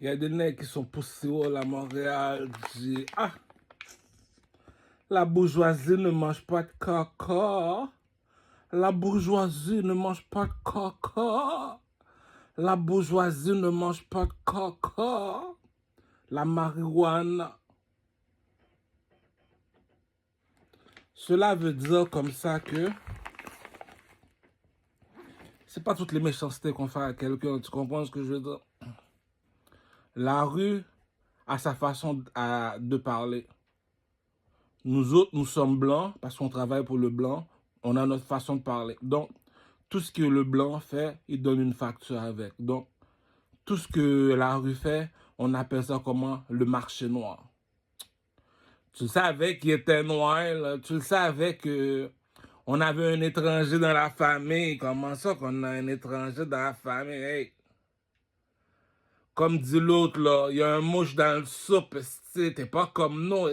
Il y a des nègres qui sont poussés à Montréal. Dit, ah, la bourgeoisie ne mange pas de caca. La bourgeoisie ne mange pas de caca. La bourgeoisie ne mange pas de caca. La marijuana. Cela veut dire comme ça que c'est pas toutes les méchancetés qu'on fait à quelqu'un. Tu comprends ce que je veux dire? La rue a sa façon de parler. Nous autres, nous sommes blancs parce qu'on travaille pour le blanc. On a notre façon de parler. Donc, tout ce que le blanc fait, il donne une facture avec. Donc, tout ce que la rue fait, on appelle ça comment? Le marché noir. Tu le savais qu'il était noir, là. Tu le savais que on avait un étranger dans la famille. Comment ça qu'on a un étranger dans la famille? Hey. Comme dit l'autre, là, il y a un mouche dans le soupe. T'es pas comme nous.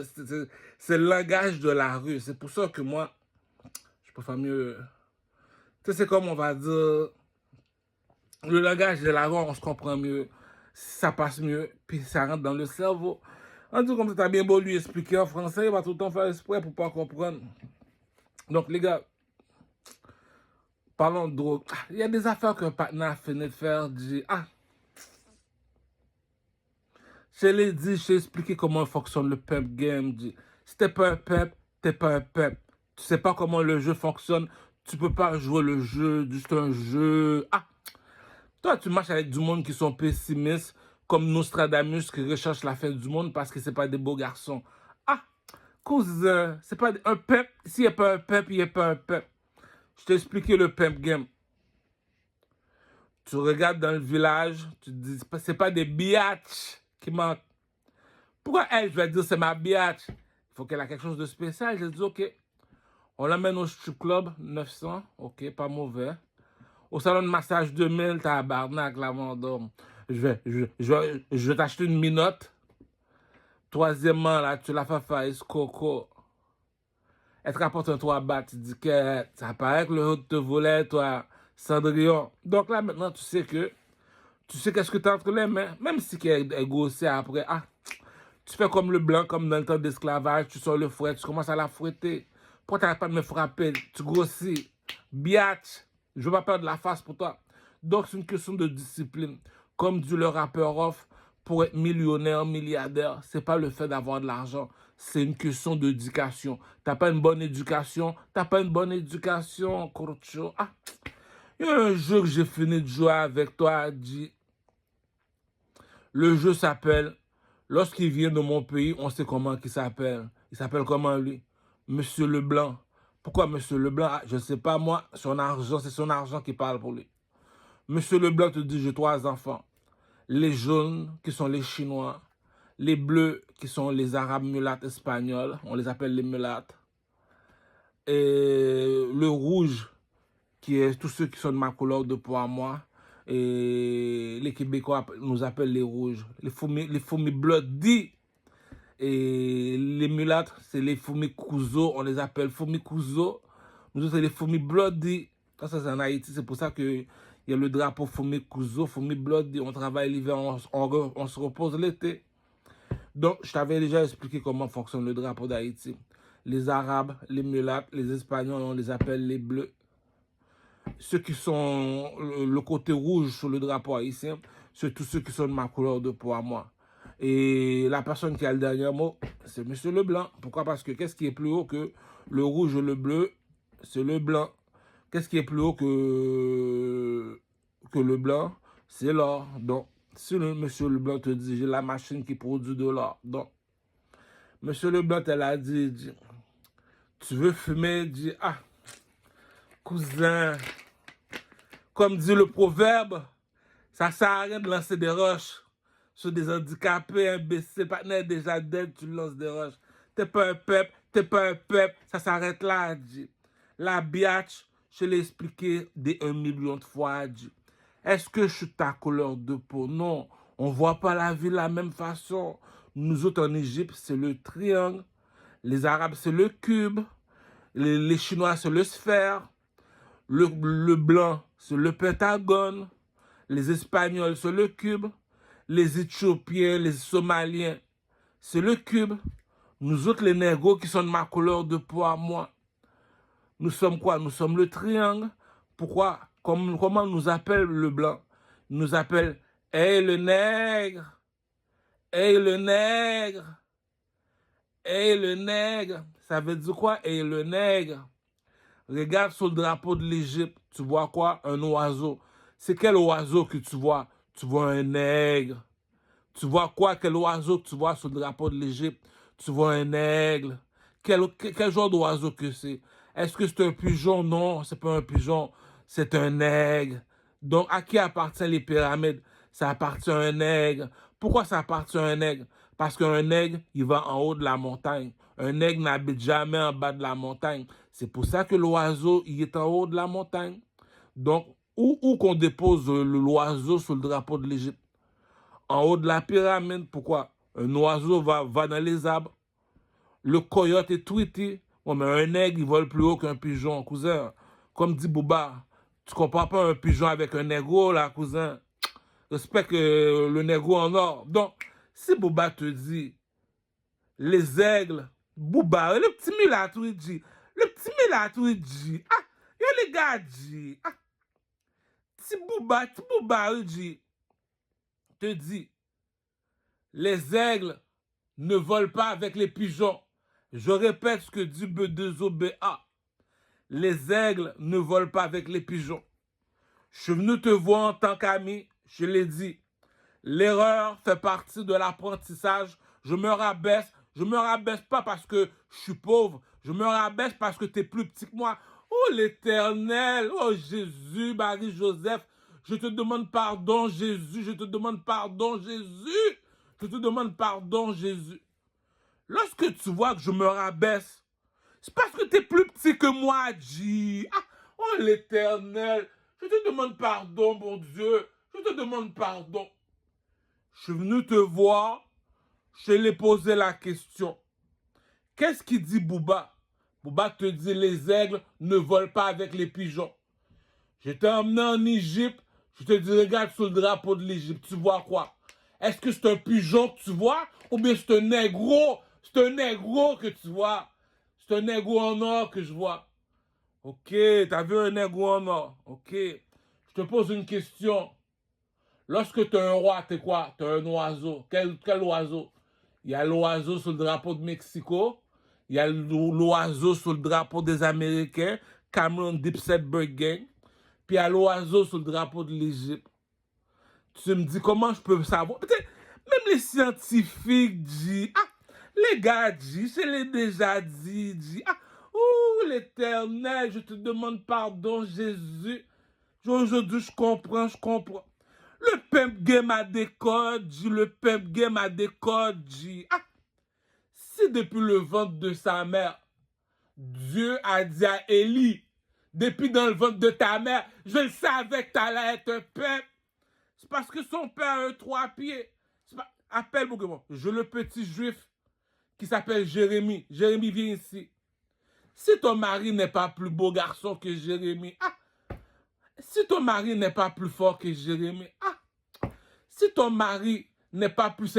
C'est le langage de la rue. C'est pour ça que moi, je préfère mieux... Tu sais, c'est comme on va dire... Le langage de la rue, on se comprend mieux. Ça passe mieux. Puis ça rentre dans le cerveau. En tout cas, comme ça, t'as bien beau lui expliquer en français, il va tout le temps faire exprès pour pas comprendre. Donc, les gars, parlons de drogue. Il y a des affaires qu'un partenaire finit de faire. Dit, ah, je l'ai dit, je t'ai expliqué comment fonctionne le pep game. Dit, si t'es pas un pep, t'es pas un pep. Tu sais pas comment le jeu fonctionne. Tu peux pas jouer le jeu, juste un jeu. Ah, toi, tu marches avec du monde qui sont pessimistes, comme Nostradamus qui recherche la fin du monde parce que c'est pas des beaux garçons. Ah, cousin, c'est pas un pep. S'il n'y a pas un pep, il n'y a pas un pep. Je t'ai expliqué le pep game. Tu regardes dans le village, tu te dis, c'est pas des biatchs qui manquent. Pourquoi elle, je vais dire, c'est ma biatch? Il faut qu'elle ait quelque chose de spécial. Je dis, ok, on l'amène au strip club, 900, ok, pas mauvais. Au salon de massage 2000, tabarnak, la Vendôme. Je vais t'acheter une minotte. Troisièmement, là, tu la fais faire coco. Elle te rapporte un 3 bahts. Tu dis que ça paraît que le haut te volait, toi, Cendrillon. Donc là, maintenant, tu sais qu'est-ce que tu as entre les mains. Même si elle est grossier après. Ah, tu fais comme le blanc, comme dans le temps d'esclavage. Tu sors le fouet, tu commences à la fouetter. Pourquoi tu n'arrêtes pas de me frapper? Tu grossis. Biatch. Je veux pas perdre la face pour toi. Donc, c'est une question de discipline. Comme dit le rappeur off, pour être millionnaire, milliardaire, c'est pas le fait d'avoir de l'argent. C'est une question d'éducation. T'as pas une bonne éducation, Corcho. Ah, il y a un jeu que j'ai fini de jouer avec toi, dit. Le jeu s'appelle, lorsqu'il vient de mon pays, on sait comment il s'appelle. Il s'appelle comment lui? Monsieur Leblanc. Pourquoi Monsieur Leblanc? Ah, je ne sais pas, moi, son argent, c'est son argent qui parle pour lui. Monsieur Leblanc te dit, j'ai 3 enfants. Les jaunes, qui sont les Chinois. Les bleus, qui sont les Arabes mulattes espagnols. On les appelle les mulattes. Et le rouge, qui est tous ceux qui sont de ma couleur de peau à moi. Et les Québécois nous appellent les rouges. Les fourmis bloody. Et les mulattes, c'est les fourmis couzeaux. On les appelle fourmis couzeaux. Nous autres, c'est les fourmis bloody. Ça, c'est en Haïti. C'est pour ça qu'il y a le drapeau fourmis couzeaux, fourmis bloody. On travaille l'hiver, on se repose l'été. Donc, je t'avais déjà expliqué comment fonctionne le drapeau d'Haïti. Les Arabes, les mulattes, les Espagnols, on les appelle les bleus. Ceux qui sont le côté rouge sur le drapeau haïtien, c'est tous ceux qui sont de ma couleur de peau à moi. Et la personne qui a le dernier mot, c'est Monsieur Leblanc. Pourquoi? Parce que qu'est-ce qui est plus haut que le rouge et le bleu? C'est le blanc. Qu'est-ce qui est plus haut que le blanc? C'est l'or. Donc, si Monsieur Leblanc te dit, j'ai la machine qui produit de l'or. Donc, Monsieur Leblanc, elle a dit, tu veux fumer? Dit, ah, cousin, comme dit le proverbe, ça sert à rien de lancer des roches sur des handicapés, imbéciles, partenaires déjà dead, tu lances des roches. T'es pas un peuple, ça s'arrête là, dit. La biatch, je l'ai expliqué des 1 million de fois, dit. Est-ce que je suis ta couleur de peau? Non, on voit pas la vie de la même façon. Nous autres en Égypte, c'est le triangle. Les Arabes, c'est le cube. Les Chinois, c'est le sphère. Le blanc, c'est le pentagone. Les Espagnols, c'est le cube. les Éthiopiens, les Somaliens. C'est le cube. Nous autres, les négros qui sont de ma couleur de peau à moi. Nous sommes quoi? Nous sommes le triangle. Pourquoi? Comment nous appelle le blanc? Il nous appelle « Hey le nègre! Hey le nègre! Hey le nègre! » Ça veut dire quoi? Hey le nègre! Regarde sur le drapeau de l'Égypte. Tu vois quoi? Un oiseau. C'est quel oiseau que tu vois? Tu vois un nègre. Tu vois quoi? Quel oiseau que tu vois sur le drapeau de l'Égypte? Tu vois un aigle. Quel genre d'oiseau que c'est? Est-ce que c'est un pigeon? Non, c'est pas un pigeon. C'est un aigle. Donc, à qui appartiennent les pyramides? Ça appartient à un aigle. Pourquoi ça appartient à un aigle? Parce qu'un aigle, il va en haut de la montagne. Un aigle n'habite jamais en bas de la montagne. C'est pour ça que l'oiseau, il est en haut de la montagne. Donc, où qu'on dépose l'oiseau sur le drapeau de l'Égypte? En haut de la pyramide. Pourquoi? Un oiseau va dans les arbres. Le coyote est tweeté. Bon, mais un aigle, il vole plus haut qu'un pigeon, cousin. Comme dit Bouba, tu compares pas un pigeon avec un négro, là, cousin. Respecte le négro en or. Donc, si Bouba te dit, les aigles, Bouba, le petit Milatou, il dit, le petit Milatou, il dit, ah, yo les gars, dit, ah, petit Bouba, il dit, te dit, les aigles ne volent pas avec les pigeons. Je répète ce que dit B2OBA. Les aigles ne volent pas avec les pigeons. Je suis venu te voir en tant qu'ami, je l'ai dit. L'erreur fait partie de l'apprentissage. Je me rabaisse pas parce que je suis pauvre. Je me rabaisse parce que tu es plus petit que moi. Oh l'Éternel, oh Jésus, Marie-Joseph, je te demande pardon Jésus, je te demande pardon Jésus. Je te demande pardon Jésus. Lorsque tu vois que je me rabaisse, c'est parce que tu es plus petit que moi, G. Ah, oh l'Éternel, je te demande pardon, mon Dieu. Je te demande pardon. Je suis venu te voir, je l'ai posé la question. Qu'est-ce qu'il dit Bouba? Bouba te dit les aigles ne volent pas avec les pigeons. Je t'ai emmené en Égypte, je te dis regarde sur le drapeau de l'Égypte, tu vois quoi? Est-ce que c'est un pigeon que tu vois ou bien c'est un négro? C'est un négro que tu vois. C'est un négro en or que je vois. Ok, t'as vu un négro en or. Ok. Je te pose une question. Lorsque tu es un roi, t'es quoi? Tu es un oiseau. Quel oiseau? Il y a l'oiseau sur le drapeau de Mexico. Il y a l'oiseau sur le drapeau des Américains, Cameron Dipset-Burg Gang. Puis il y a l'oiseau sur le drapeau de l'Égypte. Tu me dis comment je peux savoir? Peut-être même les scientifiques disent, ah, les gars disent, je l'ai déjà dit, ah, ouh, l'Éternel, je te demande pardon, Jésus. Aujourd'hui, je comprends. Le pimp game a des codes, le pimp game a des codes, ah, si depuis le ventre de sa mère, Dieu a dit à Élie, depuis dans le ventre de ta mère, je le savais que tu allais être un pimp. C'est parce que son père a un 3 pieds. Appelle beaucoup. Je le petit juif qui s'appelle Jérémie. Jérémie, viens ici. Si ton mari n'est pas plus beau garçon que Jérémie, ah, si ton mari n'est pas plus fort que Jérémie, ah, si ton mari n'est pas plus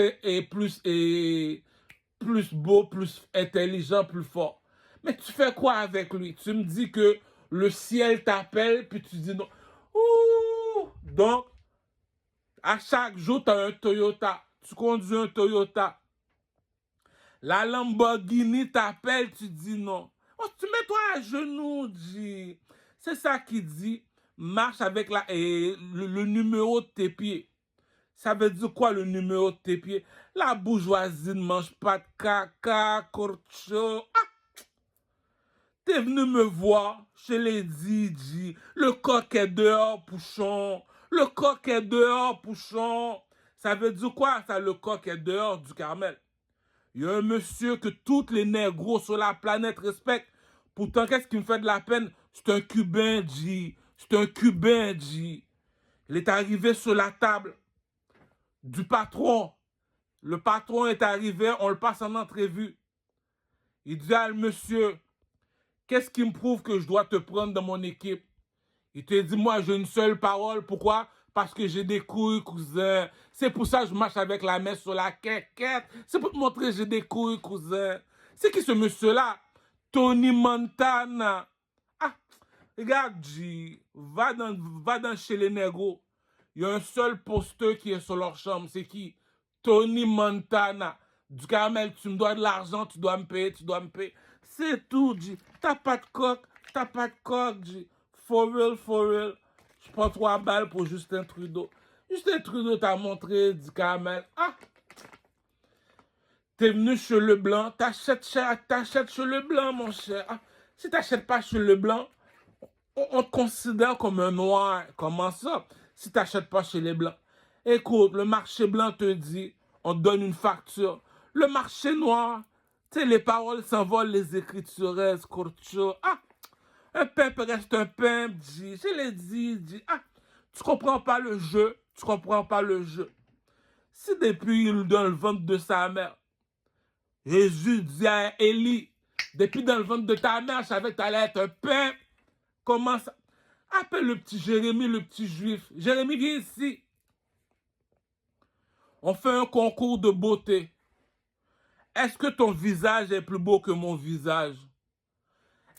beau, plus intelligent, plus fort, mais tu fais quoi avec lui? Tu me dis que le ciel t'appelle, puis tu dis non. Ouh! Donc, à chaque jour, tu as un Toyota. Tu conduis un Toyota. La Lamborghini t'appelle, tu dis non. Oh, tu mets-toi à genoux, dis. C'est ça qui dit. Marche avec le numéro de tes pieds. Ça veut dire quoi le numéro de tes pieds? La bourgeoisie ne mange pas de caca, corcho. Ah! T'es venu me voir, je l'ai dit. Le coq est dehors, pouchon. Le coq est dehors, pouchon. Ça veut dire quoi, ça, le coq est dehors du Carmel? Il y a un monsieur que toutes les négros sur la planète respectent. Pourtant, qu'est-ce qui me fait de la peine? C'est un Cubain, G. C'est un Cubain, G. Il est arrivé sur la table du patron. Le patron est arrivé, on le passe en entrevue. Il dit à monsieur, qu'est-ce qui me prouve que je dois te prendre dans mon équipe? Il te dit, moi, j'ai une seule parole. Pourquoi? Parce que j'ai des couilles, cousin. C'est pour ça que je marche avec la main sur la quéquette. C'est pour te montrer que j'ai des couilles, cousin. C'est qui ce monsieur-là? Tony Montana. Ah, regarde, G. Va dans chez les négros. Il y a un seul posteur qui est sur leur chambre. C'est qui? Tony Montana. Du Caramel, tu me dois de l'argent, tu dois me payer, tu dois me payer. C'est tout, G. T'as pas de coque, G. For real, for real. Je prends 3 balles pour Justin Trudeau. Justin Trudeau t'a montré du Caramel. Ah! T'es venu chez Leblanc, t'achètes chez Leblanc, mon cher. Ah, si t'achètes pas chez Leblanc, on te considère comme un noir. Comment ça? Si t'achètes pas chez les Blancs. Écoute, le marché blanc te dit, on te donne une facture. Le marché noir, tu sais, les paroles s'envolent, les écritures restent, Corcho. Ah! Un pimp reste un pimp, dit. Je l'ai dit. Ah! Tu comprends pas le jeu. Tu comprends pas le jeu. Si depuis il dans le ventre de sa mère, Jésus dit à Élie, depuis dans le ventre de ta mère, je savais que tu allais être un pimp. Comment ça? Appelle le petit Jérémie, le petit juif. Jérémie, viens ici. On fait un concours de beauté. Est-ce que ton visage est plus beau que mon visage?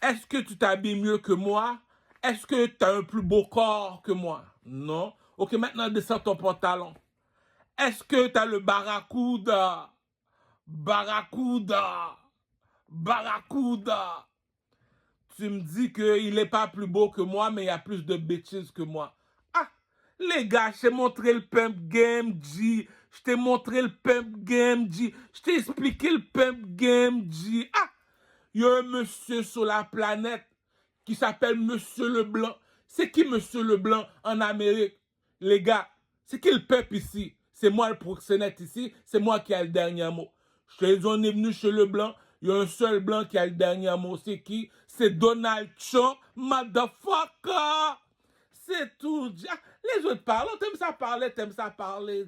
Est-ce que tu t'habilles mieux que moi? Est-ce que tu as un plus beau corps que moi? Non. Ok, maintenant descends ton pantalon. Est-ce que tu as le barracuda? Barracuda. Barracuda. Tu me dis qu'il n'est pas plus beau que moi, mais il y a plus de bêtises que moi. Ah, les gars, je t'ai montré le pimp game, G. Je t'ai montré le pimp game, G. Je t'ai expliqué le pimp game, G. Ah, il y a un monsieur sur la planète qui s'appelle Monsieur Leblanc. C'est qui Monsieur Leblanc en Amérique? Les gars, c'est qui le pimp ici? C'est moi le proxénète ici. C'est moi qui ai le dernier mot. Je te dis, on est venu chez Leblanc. Il y a un seul blanc qui a le dernier mot. C'est qui? C'est Donald Trump, motherfucker! C'est tout. Ah, les autres parlent. T'aimes ça parler.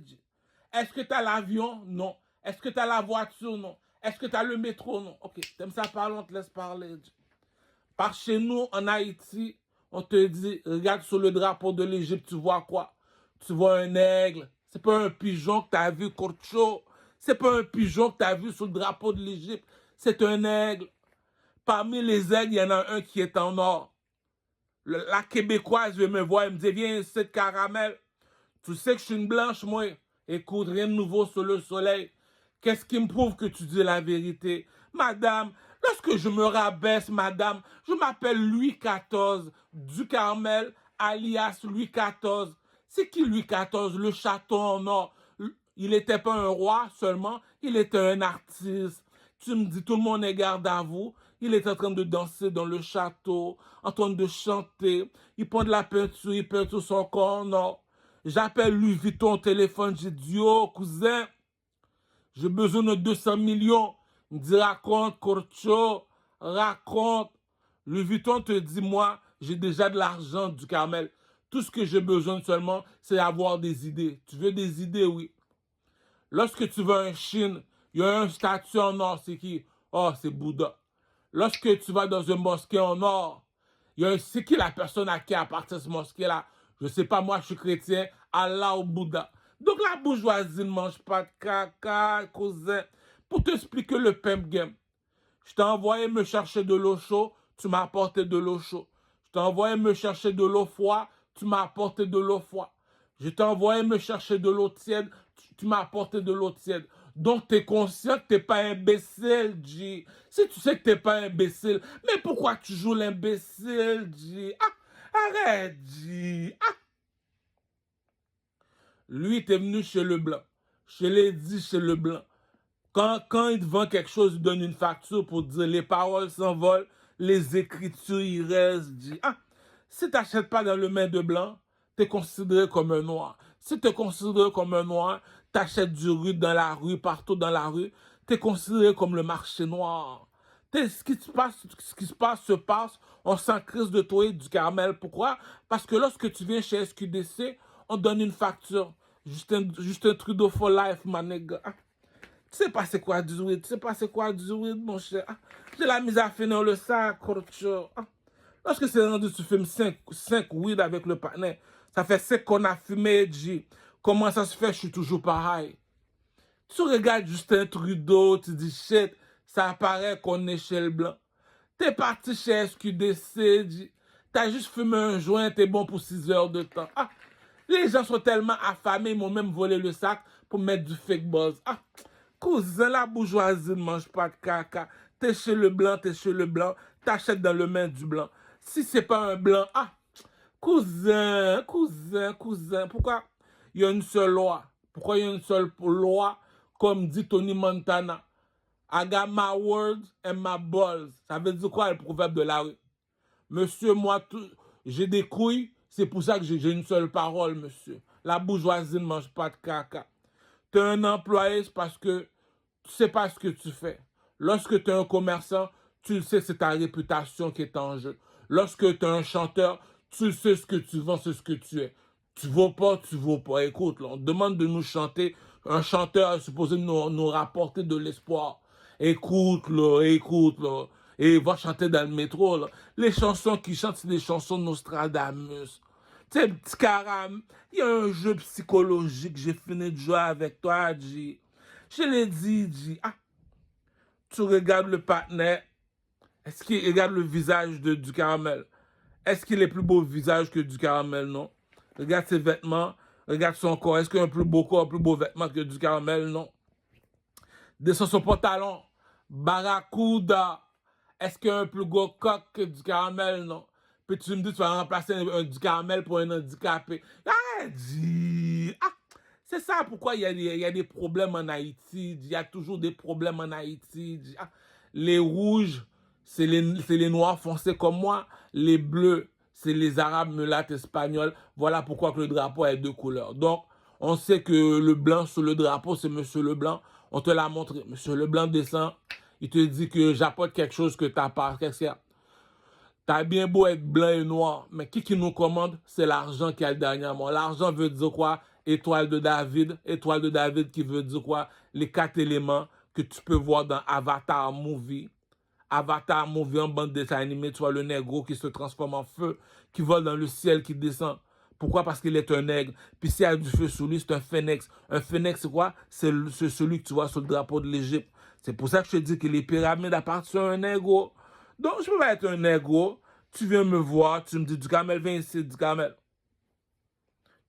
Est-ce que t'as l'avion? Non. Est-ce que t'as la voiture? Non. Est-ce que t'as le métro? Non. Ok, t'aimes ça parler, on te laisse parler. Par chez nous, en Haïti, on te dit, regarde sur le drapeau de l'Égypte, tu vois quoi? Tu vois un aigle. C'est pas un pigeon que t'as vu, Corcho. C'est pas un pigeon que t'as vu sur le drapeau de l'Égypte. C'est un aigle. Parmi les aigles, il y en a un qui est en or. La Québécoise veut me voir, elle me dit, viens ici, Caramel. Tu sais que je suis une blanche, moi. Écoute, rien de nouveau sous le soleil. Qu'est-ce qui me prouve que tu dis la vérité? Madame, lorsque je me rabaisse, madame, je m'appelle Louis XIV, du Carmel, alias Louis XIV. C'est qui Louis XIV? Le château en or. Il n'était pas un roi seulement, il était un artiste. Tu me dis, tout le monde est garde à vous. Il est en train de danser dans le château, en train de chanter. Il prend de la peinture, il peint tout son corps en or. J'appelle Louis Vuitton au téléphone, j'ai dit, oh, cousin, j'ai besoin de 200 millions. Il me dit, raconte, Corcho, raconte. Louis Vuitton te dit, moi, j'ai déjà de l'argent du Carmel. Tout ce que j'ai besoin seulement, c'est avoir des idées. Tu veux des idées, oui. Lorsque tu vas en Chine, il y a un statue en or, c'est qui? Oh, c'est Bouddha. Lorsque tu vas dans une mosquée en or, c'est qui la personne à qui appartient cette mosquée-là? Je sais pas, moi je suis chrétien, Allah ou Bouddha. Donc la bourgeoisie ne mange pas de caca, cousin. Pour t'expliquer le pimp game, je t'ai envoyé me chercher de l'eau chaude, tu m'as apporté de l'eau chaude. Je t'ai envoyé me chercher de l'eau froide, tu m'as apporté de l'eau froide. Je t'ai envoyé me chercher de l'eau tiède, tu m'as apporté de l'eau tiède. Donc, tu es conscient que tu n'es pas imbécile, G. Si tu sais que tu n'es pas imbécile, mais pourquoi tu joues l'imbécile, G? Ah, arrête, G. Ah. Lui, tu es venu chez Leblanc. Je l'ai dit chez Leblanc. Quand il te vend quelque chose, il donne une facture pour dire les paroles s'envolent, les écritures, ils restent, G. Ah, si tu n'achètes pas dans le main de blanc, tu es considéré comme un noir. Si tu es considéré comme un noir, tu achètes du riz dans la rue, partout dans la rue, tu es considéré comme le marché noir. Ce qui se passe, on s'en crise de toi et du Carmel. Pourquoi? Parce que lorsque tu viens chez SQDC, on donne une facture. Juste un Trudeau for life, ma nègre. Ah. Tu sais pas c'est quoi du weed, mon cher. Ah. J'ai la mise à finir le sac, Corcho. Ah. Lorsque c'est rendu, tu fumes 5 weed avec le panais. Ça fait 5 qu'on a fumé et dit, comment ça se fait, je suis toujours pareil. Tu regardes Justin Trudeau, tu dis, shit, ça apparaît qu'on est chez le blanc. T'es parti chez SQDC, t'as juste fumé un joint, t'es bon pour 6 heures de temps. Ah, les gens sont tellement affamés, ils m'ont même volé le sac pour mettre du fake buzz. Ah, cousin, la bourgeoisie ne mange pas de caca. T'es chez le blanc, t'achètes dans le main du blanc. Si c'est pas un blanc, ah, cousin, pourquoi il y a une seule loi? Pourquoi il y a une seule loi, comme dit Tony Montana? I got my words and my balls. Ça veut dire quoi le proverbe de la rue? Monsieur, moi, j'ai des couilles, c'est pour ça que j'ai une seule parole, monsieur. La bourgeoisie ne mange pas de caca. Tu es un employé, c'est parce que tu sais pas ce que tu fais. Lorsque tu es un commerçant, tu le sais, c'est ta réputation qui est en jeu. Lorsque tu es un chanteur, tu sais ce que tu vends, c'est ce que tu es. Tu vaux pas, tu vaux pas. Écoute, là, on demande de nous chanter. Un chanteur est supposé nous rapporter de l'espoir. Écoute, là, et va chanter dans le métro, là. Les chansons qu'il chante, c'est des chansons de Nostradamus. Tu sais, petit caram, il y a un jeu psychologique, j'ai fini de jouer avec toi, G. Je l'ai dit, G. Ah, tu regardes le partenaire, est-ce qu'il regarde le visage du caramel? Est-ce qu'il est plus beau visage que du caramel? Non. Regarde ses vêtements, regarde son corps. Est-ce qu'il a un plus beau corps, plus beau vêtement que du caramel? Non. Descends son pantalon. Barracuda. Est-ce qu'il a un plus gros coq que du caramel? Non. Puis tu me dis que tu vas remplacer du caramel pour un handicapé. Ah, dis. Ah, c'est ça pourquoi il y a des problèmes en Haïti. Il y a toujours des problèmes en Haïti. Ah, les rouges, c'est les noirs foncés comme moi. Les bleus, c'est les arabes, mulattes, espagnols. Voilà pourquoi que le drapeau a 2 couleurs. Donc, on sait que le blanc sur le drapeau, c'est Monsieur Leblanc. On te l'a montré. Monsieur Leblanc descend. Il te dit que j'apporte quelque chose que t'as pas. Qu'est-ce qu'il y a? T'as bien beau être blanc et noir, mais qui nous commande? C'est l'argent qui a le dernier mot. L'argent veut dire quoi? Étoile de David. Étoile de David qui veut dire quoi? Les 4 éléments que tu peux voir dans Avatar Movie. Avatar Movie en bande dessin animée, tu vois le nègre qui se transforme en feu, qui vole dans le ciel, qui descend. Pourquoi? Parce qu'il est un nègre. Puis s'il y a du feu sous lui, c'est un phénix. Un phénix, c'est quoi? C'est celui que tu vois sur le drapeau de l'Égypte. C'est pour ça que je te dis que les pyramides appartiennent à un nègre. Donc, je peux pas être un nègre. Tu viens me voir, tu me dis, Ducamel, viens ici, Ducamel.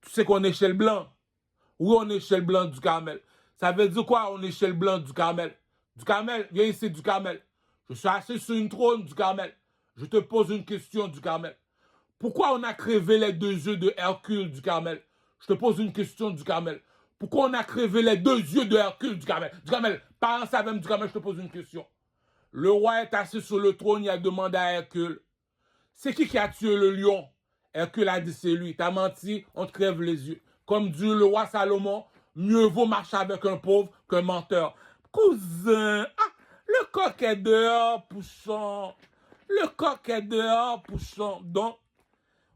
Tu sais qu'on est chez le blanc. Oui, on est chez le blanc, Ducamel. Ça veut dire quoi, on est chez le blanc, Ducamel? Ducamel, viens ici, Ducamel. Je suis assis sur une trône, Ducamel. Je te pose une question, Ducamel. Pourquoi on a crevé les 2 yeux de Hercule, Ducamel? Je te pose une question, Ducamel. Pourquoi on a crevé les 2 yeux de Hercule, Ducamel? Ducamel, parle ça même, Ducamel, je te pose une question. Le roi est assis sur le trône, il a demandé à Hercule. C'est qui a tué le lion? Hercule a dit c'est lui. T'as menti, on te crève les yeux. Comme dit le roi Salomon, mieux vaut marcher avec un pauvre qu'un menteur. Cousin, ah, le coq est dehors, poussant. Le coq est dehors, poussant. Donc,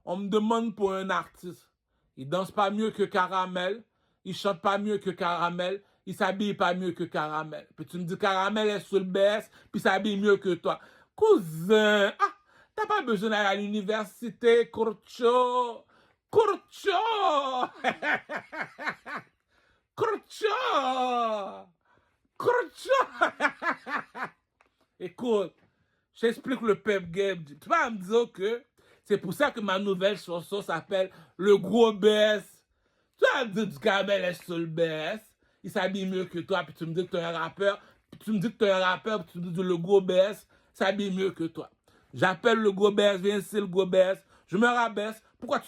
on me demande pour un artiste. Il danse pas mieux que Caramel. Il chante pas mieux que Caramel. Il s'habille pas mieux que Caramel. Puis tu me dis Caramel est sur le baisse, puis s'habille mieux que toi. Cousin, ah, t'as pas besoin d'aller à l'université, Kurcho. Kurcho. Kurcho. Kurcho. Écoute, j'explique le pep game. Tu vas me dire que c'est pour ça que ma nouvelle chanson s'appelle Le Gros BS. Tu vas me dire du Ducamel est sur le BS. Il s'habille mieux que toi, puis tu me dis que tu es un rappeur. Puis tu me dis que tu es un rappeur, puis tu me dis que le Gros BS s'habille mieux que toi. J'appelle le Gros BS, viens ici le Gros BS. Je me rabaisse. Pourquoi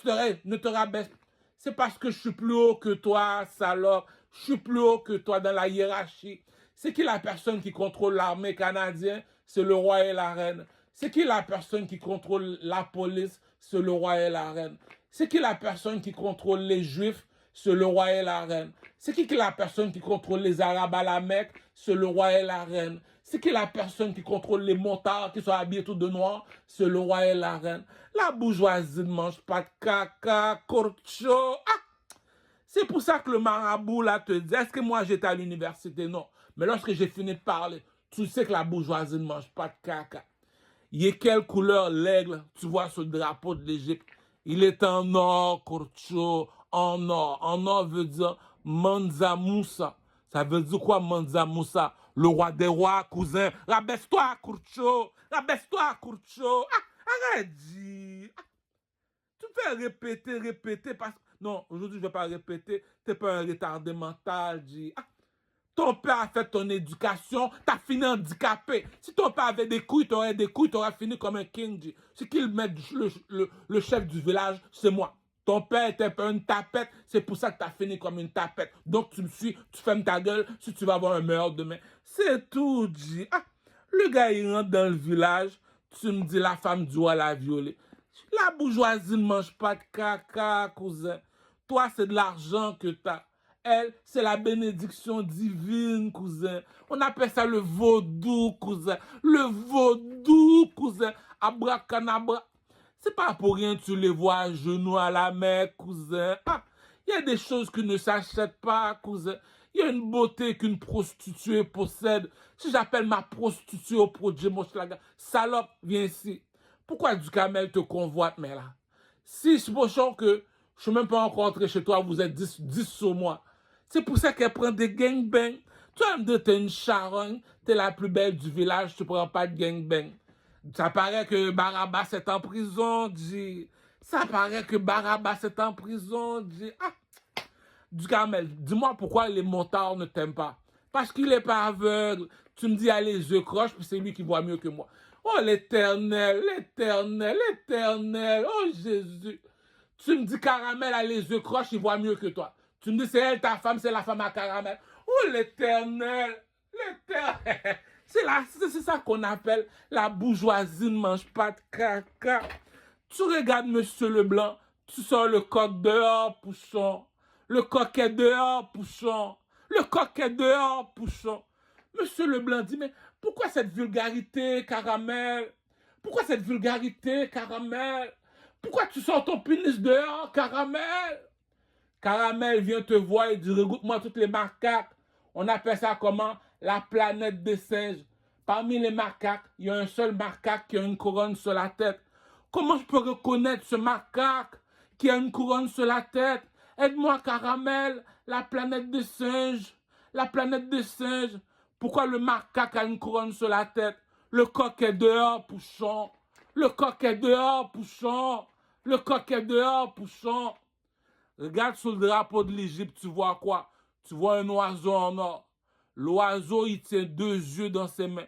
ne te rabaisse? C'est parce que je suis plus haut que toi, salope. Je suis plus haut que toi dans la hiérarchie. C'est qui la personne qui contrôle l'armée canadienne? C'est le roi et la reine. C'est qui la personne qui contrôle la police? C'est le roi et la reine. C'est qui la personne qui contrôle les juifs? C'est le roi et la reine. C'est qui la personne qui contrôle les arabes à la Mecque? C'est le roi et la reine. C'est qui la personne qui contrôle les montards qui sont habillés tout de noir? C'est le roi et la reine. La bourgeoisie ne mange pas de caca, corcho. Ah! C'est pour ça que le marabout là te dit, est-ce que moi j'étais à l'université? Non. Mais lorsque j'ai fini de parler, tu sais que la bourgeoisie ne mange pas de caca. Il y a quelle couleur l'aigle, tu vois, sur le drapeau de l'Égypte? Il est en or, Kurcho, en or. En or veut dire Mansa Moussa. Ça veut dire quoi, Mansa Moussa? Le roi des rois, cousin. Rabaisse-toi, Kurcho. Rabaisse-toi, Kurcho. Ah, arrête, dis. Tu fais répéter, répéter. Parce... Non, aujourd'hui, je ne vais pas répéter. Tu n'es pas un retardé mental, dis. Ton père a fait ton éducation, t'as fini handicapé. Si ton père avait des couilles, t'aurais des couilles, t'aurais fini comme un king. G. Ce qu'il met le chef du village, c'est moi. Ton père était pas une tapette, c'est pour ça que t'as fini comme une tapette. Donc tu me suis, tu fermes ta gueule si tu vas avoir un meilleur demain. C'est tout, G. Le gars, il rentre dans le village, tu me dis la femme du roi l'a violée. La bourgeoisie ne mange pas de caca, cousin. Toi, c'est de l'argent que t'as. Elle, c'est la bénédiction divine, cousin. On appelle ça le vaudou, cousin. Le vaudou, cousin. Abracadabra. C'est pas pour rien que tu les vois à genoux à la mer, cousin. Il y a des choses qui ne s'achètent pas, cousin. Il y a une beauté qu'une prostituée possède. Si j'appelle ma prostituée au produit, mon schlager, salope, viens ici. Pourquoi Ducamel te convoite, mais là? Si je pense que je suis même pas encore rentré chez toi, vous êtes 10 sur moi. C'est pour ça qu'elle prend des gangbangs. Toi, me dis, t'es une charogne, t'es la plus belle du village, tu prends pas de gangbang. Ça paraît que Barabas est en prison, dit. Ça paraît que Barabas est en prison, dit. Ducamel, dis-moi pourquoi les motards ne t'aiment pas. Parce qu'il est pas aveugle. Tu me dis, ah, les yeux croches, puis c'est lui qui voit mieux que moi. Oh, l'Éternel, l'Éternel, l'Éternel, oh Jésus. Tu me dis, Caramel a les yeux croches, il voit mieux que toi. Tu me dis, c'est elle ta femme, c'est la femme à Caramel. Oh, l'Éternel, l'Éternel. C'est ça qu'on appelle la bourgeoisie ne mange pas de caca. Tu regardes Monsieur Leblanc, tu sors le coq dehors, pouchon. Le coq est dehors, pouchon. Le coq est dehors, pouchon. Monsieur Leblanc dit, mais pourquoi cette vulgarité, Caramel? Pourquoi cette vulgarité, Caramel? Pourquoi tu sors ton pénis dehors, Caramel? Caramel vient te voir et dit, regroupe-moi toutes les macaques. On appelle ça comment? La planète des singes. Parmi les macaques, il y a un seul macaque qui a une couronne sur la tête. Comment je peux reconnaître ce macaque qui a une couronne sur la tête? Aide-moi, Caramel, la planète des singes. La planète des singes. Pourquoi le macaque a une couronne sur la tête? Le coq est dehors, pouchon. Le coq est dehors, pouchon. Le coq est dehors, pouchon. Regarde sur le drapeau de l'Égypte, tu vois quoi? Tu vois un oiseau en or. L'oiseau, il tient 2 yeux dans ses mains.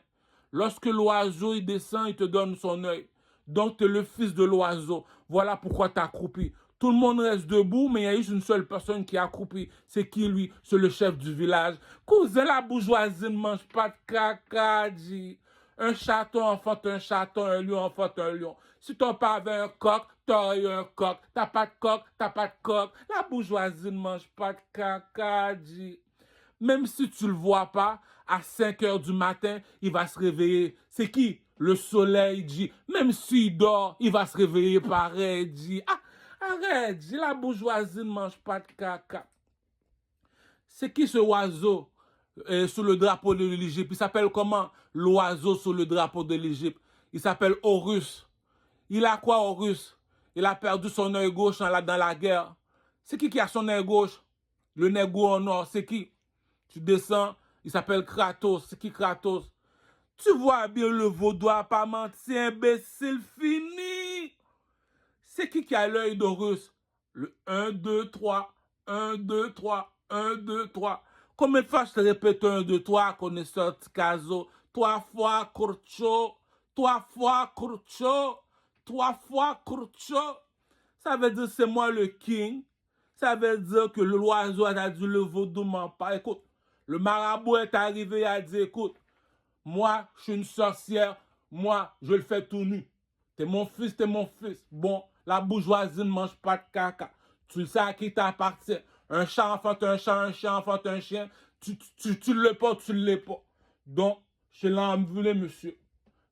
Lorsque l'oiseau, il descend, il te donne son œil. Donc, tu es le fils de l'oiseau. Voilà pourquoi tu as accroupi. Tout le monde reste debout, mais il y a juste une seule personne qui a accroupi. C'est qui, lui? C'est le chef du village. Cousin, la bourgeoisie ne mange pas de caca, dit. Un chaton enfante un chaton, un lion enfante un lion. Si ton père avait un coq, t'aurais eu un coq. T'as pas de coq, t'as pas de coq. La bourgeoisie ne mange pas de caca, dit. Même si tu le vois pas, à 5 heures du matin, il va se réveiller. C'est qui? Le soleil, dit. Même s'il dort, il va se réveiller pareil, dit. Arrête, dit. La bourgeoisie ne mange pas de caca. C'est qui ce oiseau sur le drapeau de l'Égypte? Il s'appelle comment? L'oiseau sur le drapeau de l'Égypte. Il s'appelle Horus. Il a quoi, Horus? Il a perdu son œil gauche dans la guerre. C'est qui a son œil gauche? Le négro en or, c'est qui? Tu descends, il s'appelle Kratos. C'est qui Kratos? Tu vois bien le vaudois pas menti, imbécile fini. C'est qui a l'œil d'Horus? Le 1, 2, 3, 1, 2, 3, 1, 2, 3. Combien de fois je te répète 1, 2, 3, connaisseur Tikazo? 3 fois Kurcho, 3 fois Kurcho, 3 fois Kurcho. Ça veut dire c'est moi le king. Ça veut dire que l'oiseau a dit le vaudou ment pas. Écoute, le marabout est arrivé et a dit, écoute, moi, je suis une sorcière, moi, je le fais tout nu. T'es mon fils, t'es mon fils. Bon, la bourgeoisie ne mange pas de caca. Tu le sais à qui t'appartient. Un chat enfante un chat, un chien enfante un chien. Tu l'es pas, tu l'es pas. Donc, je l'ai envolé, monsieur.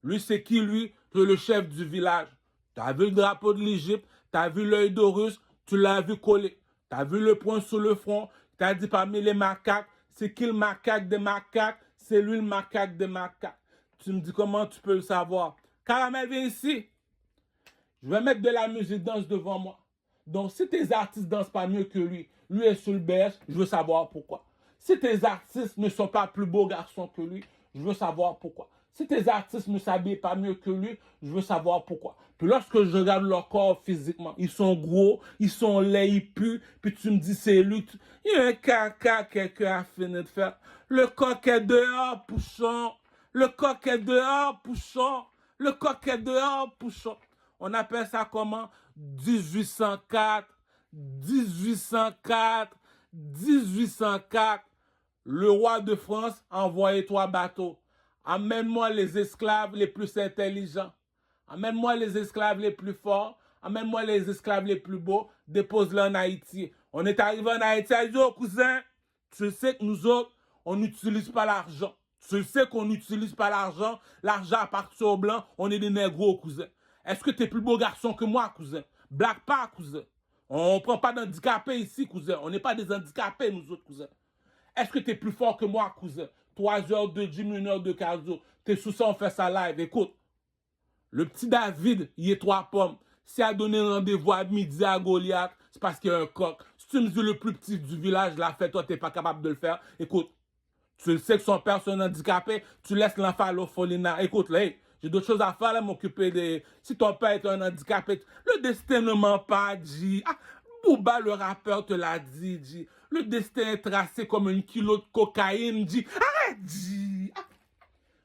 Lui, c'est qui, lui? C'est le chef du village. T'as vu le drapeau de l'Égypte, t'as vu l'œil d'Horus, tu l'as vu coller. T'as vu le point sur le front, t'as dit parmi les macaques, c'est qui le macaque des macaques? C'est lui le macaque des macaques. Tu me dis comment tu peux le savoir? Caramel, viens ici. Je vais mettre de la musique danse devant moi. Donc, si tes artistes dansent pas mieux que lui est sur le BS, je veux savoir pourquoi. Si tes artistes ne sont pas plus beaux garçons que lui, je veux savoir pourquoi. Si tes artistes ne s'habillent pas mieux que lui, je veux savoir pourquoi. Puis lorsque je regarde leur corps physiquement, ils sont gros, ils sont laids, ils puent, puis tu me dis c'est lui. Il y a un caca que quelqu'un a fini de faire. Le coq est dehors, pouchon. Le coq est dehors, pouchon. Le coq est dehors, pouchon. On appelle ça comment? 1804, 1804, 1804. Le roi de France a envoyé 3 bateaux. Amène-moi les esclaves les plus intelligents. Amène-moi les esclaves les plus forts. Amène-moi les esclaves les plus beaux. Dépose-les en Haïti. On est arrivé en Haïti. A dit, oh cousin, tu sais que nous autres, on n'utilise pas l'argent. Tu sais qu'on n'utilise pas l'argent. L'argent appartient aux Blancs. On est des négros, cousin. Est-ce que tu es plus beau garçon que moi, cousin? Blague pas, cousin. On ne prend pas d'handicapés ici, cousin. On n'est pas des handicapés, nous autres, cousin. Est-ce que tu es plus fort que moi, cousin? 3 heures de gym, 1 heure de cardio. T'es sous ça, on fait ça live. Écoute, le petit David, il est 3 pommes. S'il a donné rendez-vous à midi à Goliath, c'est parce qu'il y a un coq. Si tu me dis le plus petit du village l'a fait, toi, tu n'es pas capable de le faire. Écoute, tu sais que son père, c'est un handicapé, tu laisses l'enfant à l'orphelinat. Écoute, là, hey, j'ai d'autres choses à faire, là, m'occuper des... Si ton père est un handicapé, le destin ne ment pas, dit. Ah, Booba, le rappeur, te l'a dit, dit. Le destin est tracé comme un kilo de cocaïne, dit. Arrête, dit. Ah.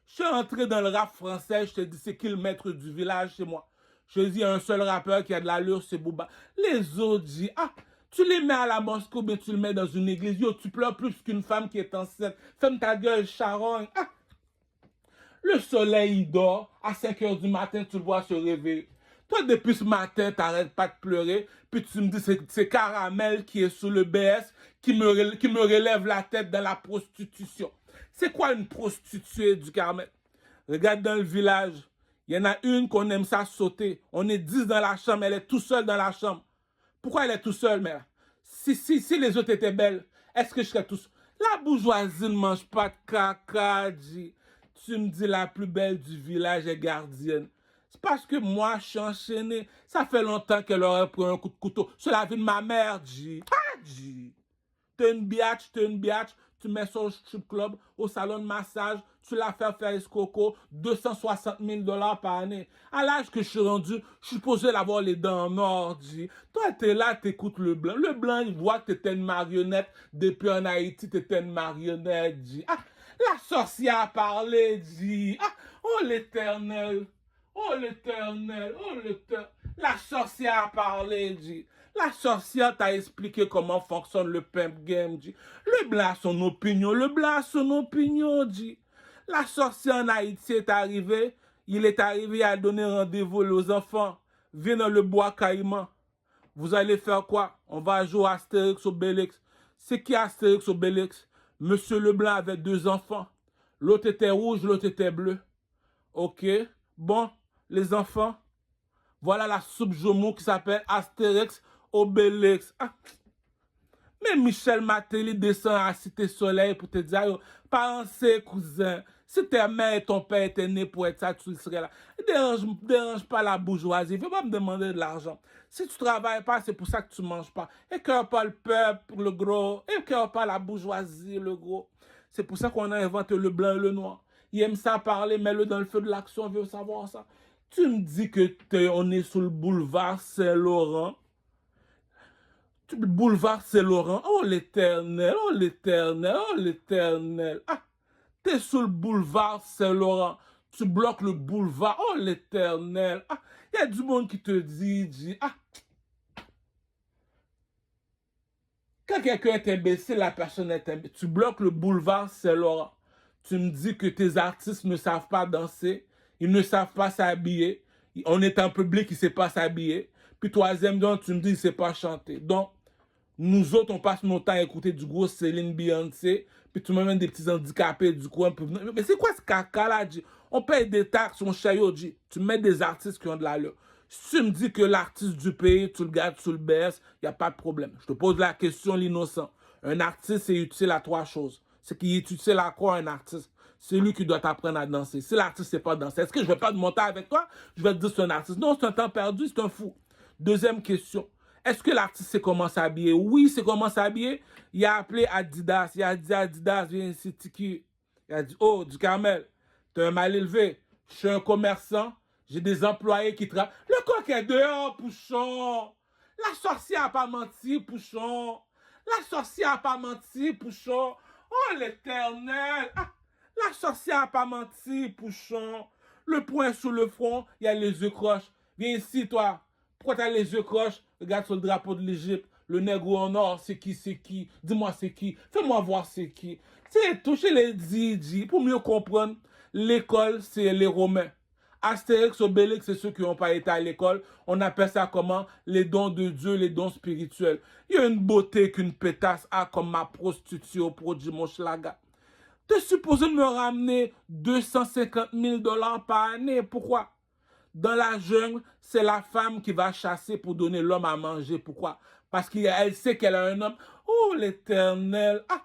Je suis entré dans le rap français, je te dis, c'est qui le maître du village chez moi? Je te dis, il y a un seul rappeur qui a de l'allure, c'est Booba. Les autres, dit, ah, tu les mets à la mosquée ou bien tu le mets dans une église. Yo, tu pleures plus qu'une femme qui est enceinte. Ferme ta gueule, charogne. Ah. Le soleil, il dort. À 5 heures du matin, tu le vois se réveiller. Toi, depuis ce matin, t'arrêtes pas de pleurer. Puis tu me dis, c'est Caramel qui est sous le BS, qui me relève la tête dans la prostitution. C'est quoi une prostituée du Carmel? Regarde dans le village. Il y en a une qu'on aime ça sauter. On est 10 dans la chambre. Elle est tout seule dans la chambre. Pourquoi elle est tout seule, mère? Si les autres étaient belles, est-ce que je serais tout seul? La bourgeoisie ne mange pas de caca, dit. Tu me dis la plus belle du village est gardienne. C'est parce que moi, je suis enchaîné. Ça fait longtemps qu'elle aurait pris un coup de couteau sur la vie de ma mère, dit. Ah, dit. T'es une biatch, tu mets ça au strip club, au salon de massage, tu la fais faire escroco, 260 000 $ par année. À l'âge que je suis rendu, je suis supposé d'avoir les dents en or, dit. Toi, t'es là, t'écoutes le blanc. Le blanc, il voit que t'étais une marionnette. Depuis en Haïti, t'étais une marionnette, dit. Ah, la sorcière a parlé, dit. Ah, oh l'éternel. Oh l'éternel, oh l'éternel. La sorcière a parlé, dit. La sorcière t'a expliqué comment fonctionne le pimp game, dit. Le blanc a son opinion, le blanc a son opinion, dit. La sorcière en Haïti est arrivée, il est arrivé à donner rendez-vous aux enfants. Viens dans le bois caïman. Vous allez faire quoi? On va jouer à Astérix Obélix. C'est qui Astérix Obélix? Monsieur Leblanc avait 2 enfants. L'autre était rouge, l'autre était bleu. Ok, bon, les enfants, voilà la soupe Jomo qui s'appelle Astérix Obélix. Ah. Mais Michel Matéli descend à Cité Soleil pour te dire, pensez, cousin, si ta mère et ton père étaient nés pour être ça, tu serais là. Dérange pas la bourgeoisie, ne pas me demander de l'argent. Si tu travailles pas, c'est pour ça que tu manges pas. Et cœur pas le peuple, le gros, et cœur pas la bourgeoisie, le gros. C'est pour ça qu'on a inventé le blanc et le noir. Il aime ça parler, mets-le dans le feu de l'action, on veut savoir ça. Tu me dis que on est sur le boulevard Saint-Laurent. Le boulevard Saint-Laurent. Oh l'éternel, oh l'éternel, oh l'éternel. Ah, t'es sur le boulevard Saint-Laurent. Tu bloques le boulevard. Oh l'éternel. Ah, il y a du monde qui te dit, ah. Quand quelqu'un est imbécile, la personne est imbécile. Tu bloques le boulevard Saint-Laurent. Tu me dis que tes artistes ne savent pas danser. Ils ne savent pas s'habiller. On est en public, il ne sait pas s'habiller. Puis troisième, donc, tu me dis, il ne sait pas chanter. Donc, nous autres, on passe notre temps à écouter du gros Céline Beyoncé. Puis tu m'amènes des petits handicapés du coin. Mais c'est quoi ce caca-là, dit? On paye des taxes, on chaillot, dit. Tu mets des artistes qui ont de l'allure. Si tu me dis que l'artiste du pays, tu le gardes sous le BS, il n'y a pas de problème. Je te pose la question, l'innocent. Un artiste est utile à 3 choses. C'est qu'il est utile à quoi, un artiste? c'est lui qui doit t'apprendre à danser. Si l'artiste ne sait pas danser, est-ce que je vais pas te monter avec toi? Je vais te dire c'est un artiste. Non, c'est un temps perdu, c'est un fou. Deuxième question. Est-ce que l'artiste sait comment s'habiller? Oui, c'est comment s'habiller. Il a appelé Adidas. Il a dit Adidas, viens ici, Tiki. Il a dit, oh, du Carmel, t'es un mal élevé. Je suis un commerçant. J'ai des employés qui travaillent. Le coq est dehors, Pouchon. La sorcière n'a pas menti, Pouchon. La sorcière n'a pas menti, Pouchon. Oh, l'Éternel. Ah, la sorcière n'a pas menti, Pouchon. Le poing sur le front, il y a les yeux croches. Viens ici, toi. Pourquoi tu as les yeux croches? Regarde sur le drapeau de l'Égypte. Le nègre en or, c'est qui, c'est qui? Dis-moi c'est qui. Fais-moi voir c'est qui. C'est toucher les didi. Pour mieux comprendre, l'école, c'est les Romains. Astérix, Obélix, c'est ceux qui n'ont pas été à l'école. On appelle ça comment? Les dons de Dieu, les dons spirituels. Il y a une beauté qu'une pétasse a comme ma prostituée au produit mon schlaga. T'es supposé me ramener 250 000 $ par année. Pourquoi? Dans la jungle, c'est la femme qui va chasser pour donner l'homme à manger. Pourquoi? Parce qu'elle sait qu'elle a un homme. Oh, l'Éternel. Ah,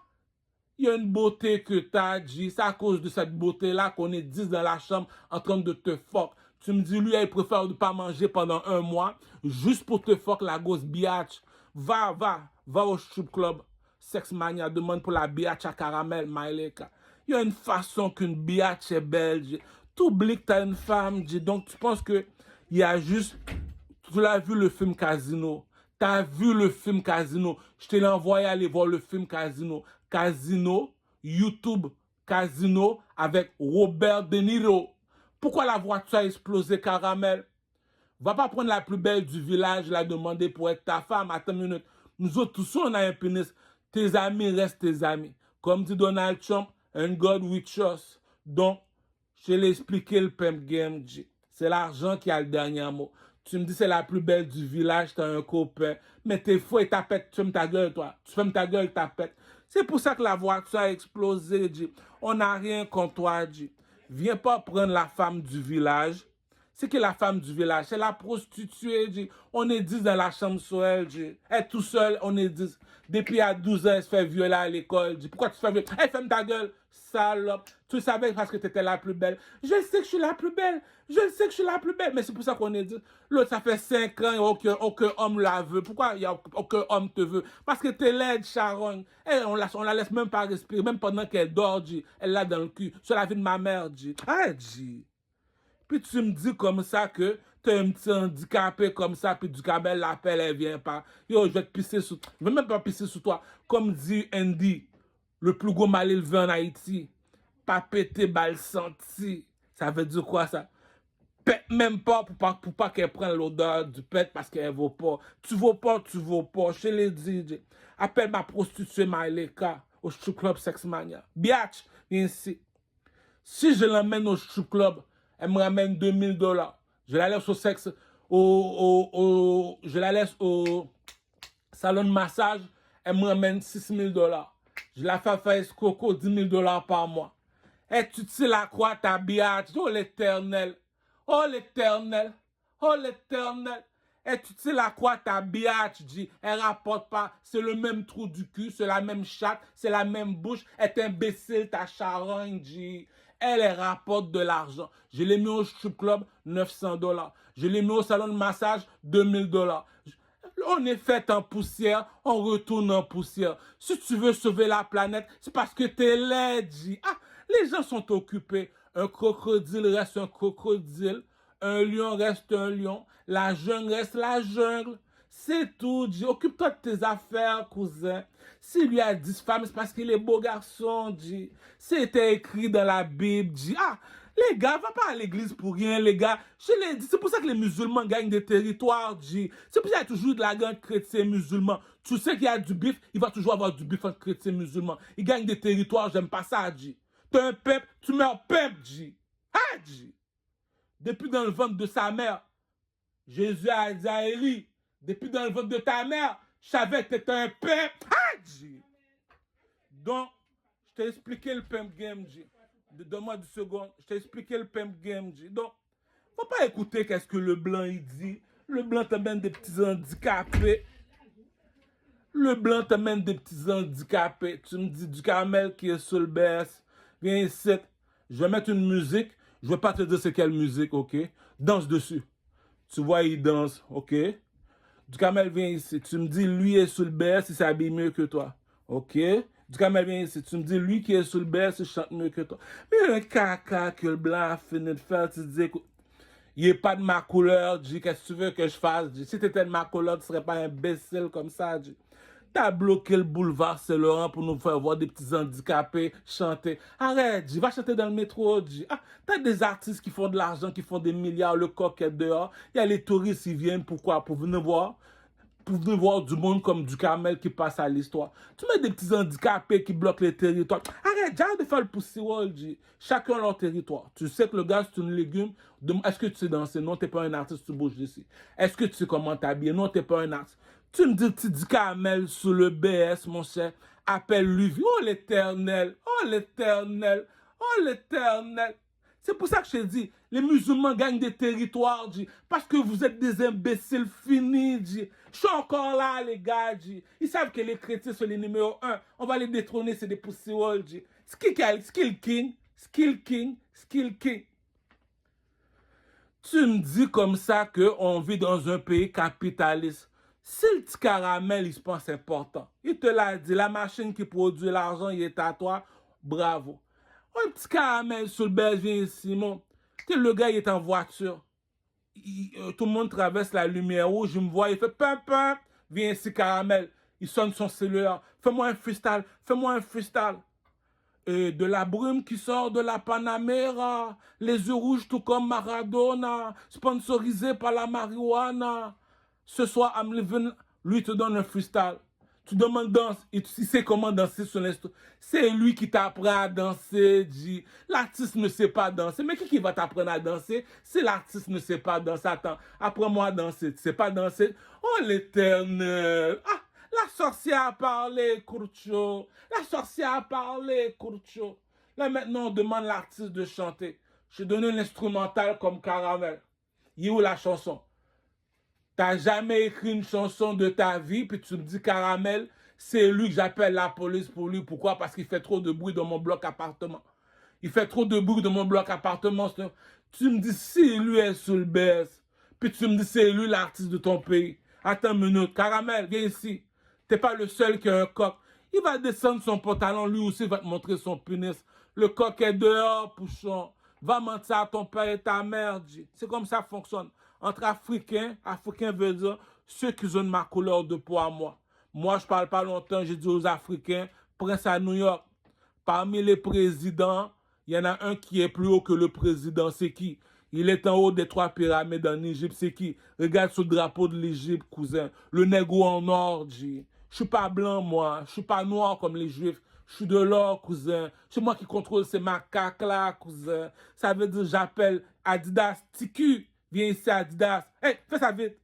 il y a une beauté que tu as dit. C'est à cause de cette beauté-là qu'on est 10 dans la chambre en train de te fuck. Tu me dis, lui, il préfère ne pas manger pendant 1 mois juste pour te fuck la grosse biatch. Va au strip club. Sex Mania, demande pour la biatch à caramel, Maïleka. Il y a une façon qu'une biatch est belle. Tu oublies que tu as une femme, donc tu penses que il y a juste... Tu l'as vu le film Casino. Tu as vu le film Casino. Je te l'ai envoyé aller voir le film Casino. Casino, YouTube Casino avec Robert De Niro. Pourquoi la voiture a explosé, caramel? Va pas prendre la plus belle du village, la demander pour être ta femme. Attends une minute. Nous autres, tous on a un pénis. Tes amis restent tes amis. Comme dit Donald Trump, un God with us. Donc, je l'ai expliqué le pimp game. C'est l'argent qui a le dernier mot. Tu me dis c'est la plus belle du village, t'as un copain. Mais t'es fou et tapette, tu fermes ta gueule, toi. Tu fermes ta gueule, tapette. C'est pour ça que la voiture a explosé, On n'a rien contre toi, Viens pas prendre la femme du village. C'est que la femme du village, c'est la prostituée, On est 10 dans la chambre sur elle, Elle est tout seule, on est 10. Depuis à 12 ans, elle se fait violer à l'école, Pourquoi tu te fais violer? Elle ferme ta gueule, salope. Tu savais parce que tu étais la plus belle. Je sais que je suis la plus belle. Je sais que je suis la plus belle. Mais c'est pour ça qu'on est 10. L'autre, ça fait 5 ans et aucun homme la veut. Pourquoi y a aucun homme te veut? Parce que t'es laide, charogne. Et on la laisse même pas respirer, même pendant qu'elle dort, Elle l'a dans le cul. Sur la vie de ma mère, Ah, Puis tu me dis comme ça que tu es un petit handicapé comme ça, puis du Camel l'appelle, elle vient pas. Yo, je vais te pisser sur... Je vais même pas pisser sur toi. Comme dit Andy, le plus gros mal élevé en Haïti. Pas péter, balle senti. Ça veut dire quoi ça? Pète même pas pour pas qu'elle prenne l'odeur du pète parce qu'elle vaut pas. Tu vaux pas, tu vaux pas. Je l'ai dit. Appelle ma prostituée Maïleka au strip club Sex Mania. Biatch, viens ici. Si je l'emmène au strip club, elle me ramène 2000 $. Je la laisse au sexe, je la laisse au salon de massage, elle me ramène 6000 $. Je la fais faire escroco 10 000 $ par mois. Et tu sais la croix, ta biatch, oh l'Éternel, oh l'Éternel, oh l'Éternel. Et tu sais la croix, ta biatch, elle rapporte pas, c'est le même trou du cul, c'est la même chatte, c'est la même bouche, elle est imbécile, ta charogne, elle rapporte de l'argent. Je l'ai mis au strip club, 900 $. Je l'ai mis au salon de massage, 2000 $. On est fait en poussière, on retourne en poussière. Si tu veux sauver la planète, c'est parce que t'es laid, Ah, les gens sont occupés. Un crocodile reste un crocodile. Un lion reste un lion. La jungle reste la jungle. C'est tout, Occupe-toi de tes affaires, cousin. S'il lui a 10 femmes, c'est parce qu'il est beau garçon, C'était écrit dans la Bible, Ah, les gars, va pas à l'église pour rien, les gars. Je l'ai dit, c'est pour ça que les musulmans gagnent des territoires, C'est pour ça qu'il y a toujours de la guerre chrétien musulman. Tu sais qu'il y a du bif, il va toujours avoir du bif entre chrétiens musulmans. Ils gagnent des territoires, j'aime pas ça, T'es un peuple, tu meurs peuple, Ah, Depuis dans le ventre de sa mère, Jésus a dit à Élie, depuis dans le ventre de ta mère, je savais que t'étais un pimp. Donc, je t'ai expliqué le pimp game, Donne-moi 2 secondes. Je t'ai expliqué le pimp game, Donc, faut pas écouter qu'est-ce que le blanc il dit. Le blanc t'amène des petits handicapés. Le blanc t'amène des petits handicapés. Tu me dis du Carmel qui est sur le baisse. Viens ici. Je vais mettre une musique. Je vais pas te dire c'est quelle musique, ok? Danse dessus. Tu vois, il danse, ok? Duhamel vient ici. Tu me dis, lui est sous le BS, il s'habille mieux que toi. Ok? Duhamel vient ici. Tu me dis, lui qui est sous le BS, il chante mieux que toi. Mais un caca que le blanc a fini de faire, tu te dis, écoute, il n'est pas de ma couleur, dis, qu'est-ce que tu veux que je fasse? Dis, si tu étais de ma couleur, tu ne serais pas un imbécile comme ça, dis. T'as bloqué le boulevard Saint-Laurent pour nous faire voir des petits handicapés chanter. Arrête, dis, va chanter dans le métro, dis. Ah, t'as des artistes qui font de l'argent, qui font des milliards, le coq est dehors. Il y a les touristes, ils viennent, pourquoi? Pour venir voir du monde comme Duhamel qui passe à l'histoire. Tu mets des petits handicapés qui bloquent les territoires. Arrête, j'arrête de faire le poussirol, dis. Chacun leur territoire. Tu sais que le gars, c'est une légume. Est-ce que tu sais danser? Non, t'es pas un artiste, tu bouges d'ici. Est-ce que tu sais comment t'habiller? Non, t'es pas un artiste. Tu me dis, tu dis Duhamel sur le BS, mon cher. Appelle-lui. Oh l'éternel. Oh l'éternel. Oh l'éternel. C'est pour ça que je te dis, les musulmans gagnent des territoires, dit, parce que vous êtes des imbéciles finis, dit. Je suis encore là, les gars, dit. Ils savent que les chrétiens sont les numéros 1. On va les détrôner, c'est des poussiroles, dit. Skill King, Skill King, Skill King. Tu me dis comme ça qu'on vit dans un pays capitaliste. Si le petit caramel, il se pense important, il te l'a dit, la machine qui produit l'argent, il est à toi, bravo. Un petit caramel sur le berge vient ici, mon. Le gars, il est en voiture. Tout le monde traverse la lumière rouge, il me voit, il fait pim. Viens ici, caramel. Il sonne son cellulaire. Fais-moi un freestyle, fais-moi un freestyle. De la brume qui sort de la Panamera, les yeux rouges tout comme Maradona, sponsorisé par la marijuana. Ce soir, I'm living, lui te donne un freestyle. Tu demandes danse, et tu sais comment danser sur l'instrument. C'est lui qui t'apprend à danser, dit. L'artiste ne sait pas danser. Mais qui va t'apprendre à danser? Si l'artiste ne sait pas danser, attends, apprends-moi à danser. Tu sais pas danser? Oh l'éternel! Ah! La sorcière a parlé, Kurcho. La sorcière a parlé, Kurcho. Là, maintenant, on demande l'artiste de chanter. Je donne l'instrumental comme Caramel. Il est où la chanson? T'as jamais écrit une chanson de ta vie, puis tu me dis Caramel, c'est lui que j'appelle la police pour lui. Pourquoi? Parce qu'il fait trop de bruit dans mon bloc appartement. Il fait trop de bruit dans mon bloc appartement. Tu me dis si lui est sous le baisse, puis tu me dis c'est lui l'artiste de ton pays. Attends une minute, Caramel, viens ici. T'es pas le seul qui a un coq. Il va descendre son pantalon, lui aussi va te montrer son pénis. Le coq est dehors, pouchon. Va mentir à ton père et ta mère, dit. C'est comme ça fonctionne. Entre Africains, Africain veut dire ceux qui ont ma couleur de peau à moi. Moi, je parle pas longtemps, j'ai dit aux Africains, prince à New York, parmi les présidents, il y en a un qui est plus haut que le président, c'est qui? Il est en haut des 3 pyramides en Égypte, c'est qui? Regarde ce drapeau de l'Égypte, cousin. Le négro en or, dit. Je suis pas blanc, moi. Je suis pas noir comme les Juifs. Je suis de l'or, cousin. C'est moi qui contrôle ces macaques-là, cousin. Ça veut dire j'appelle Adidas TQ. Viens ici, Adidas. Hey, fais ça vite.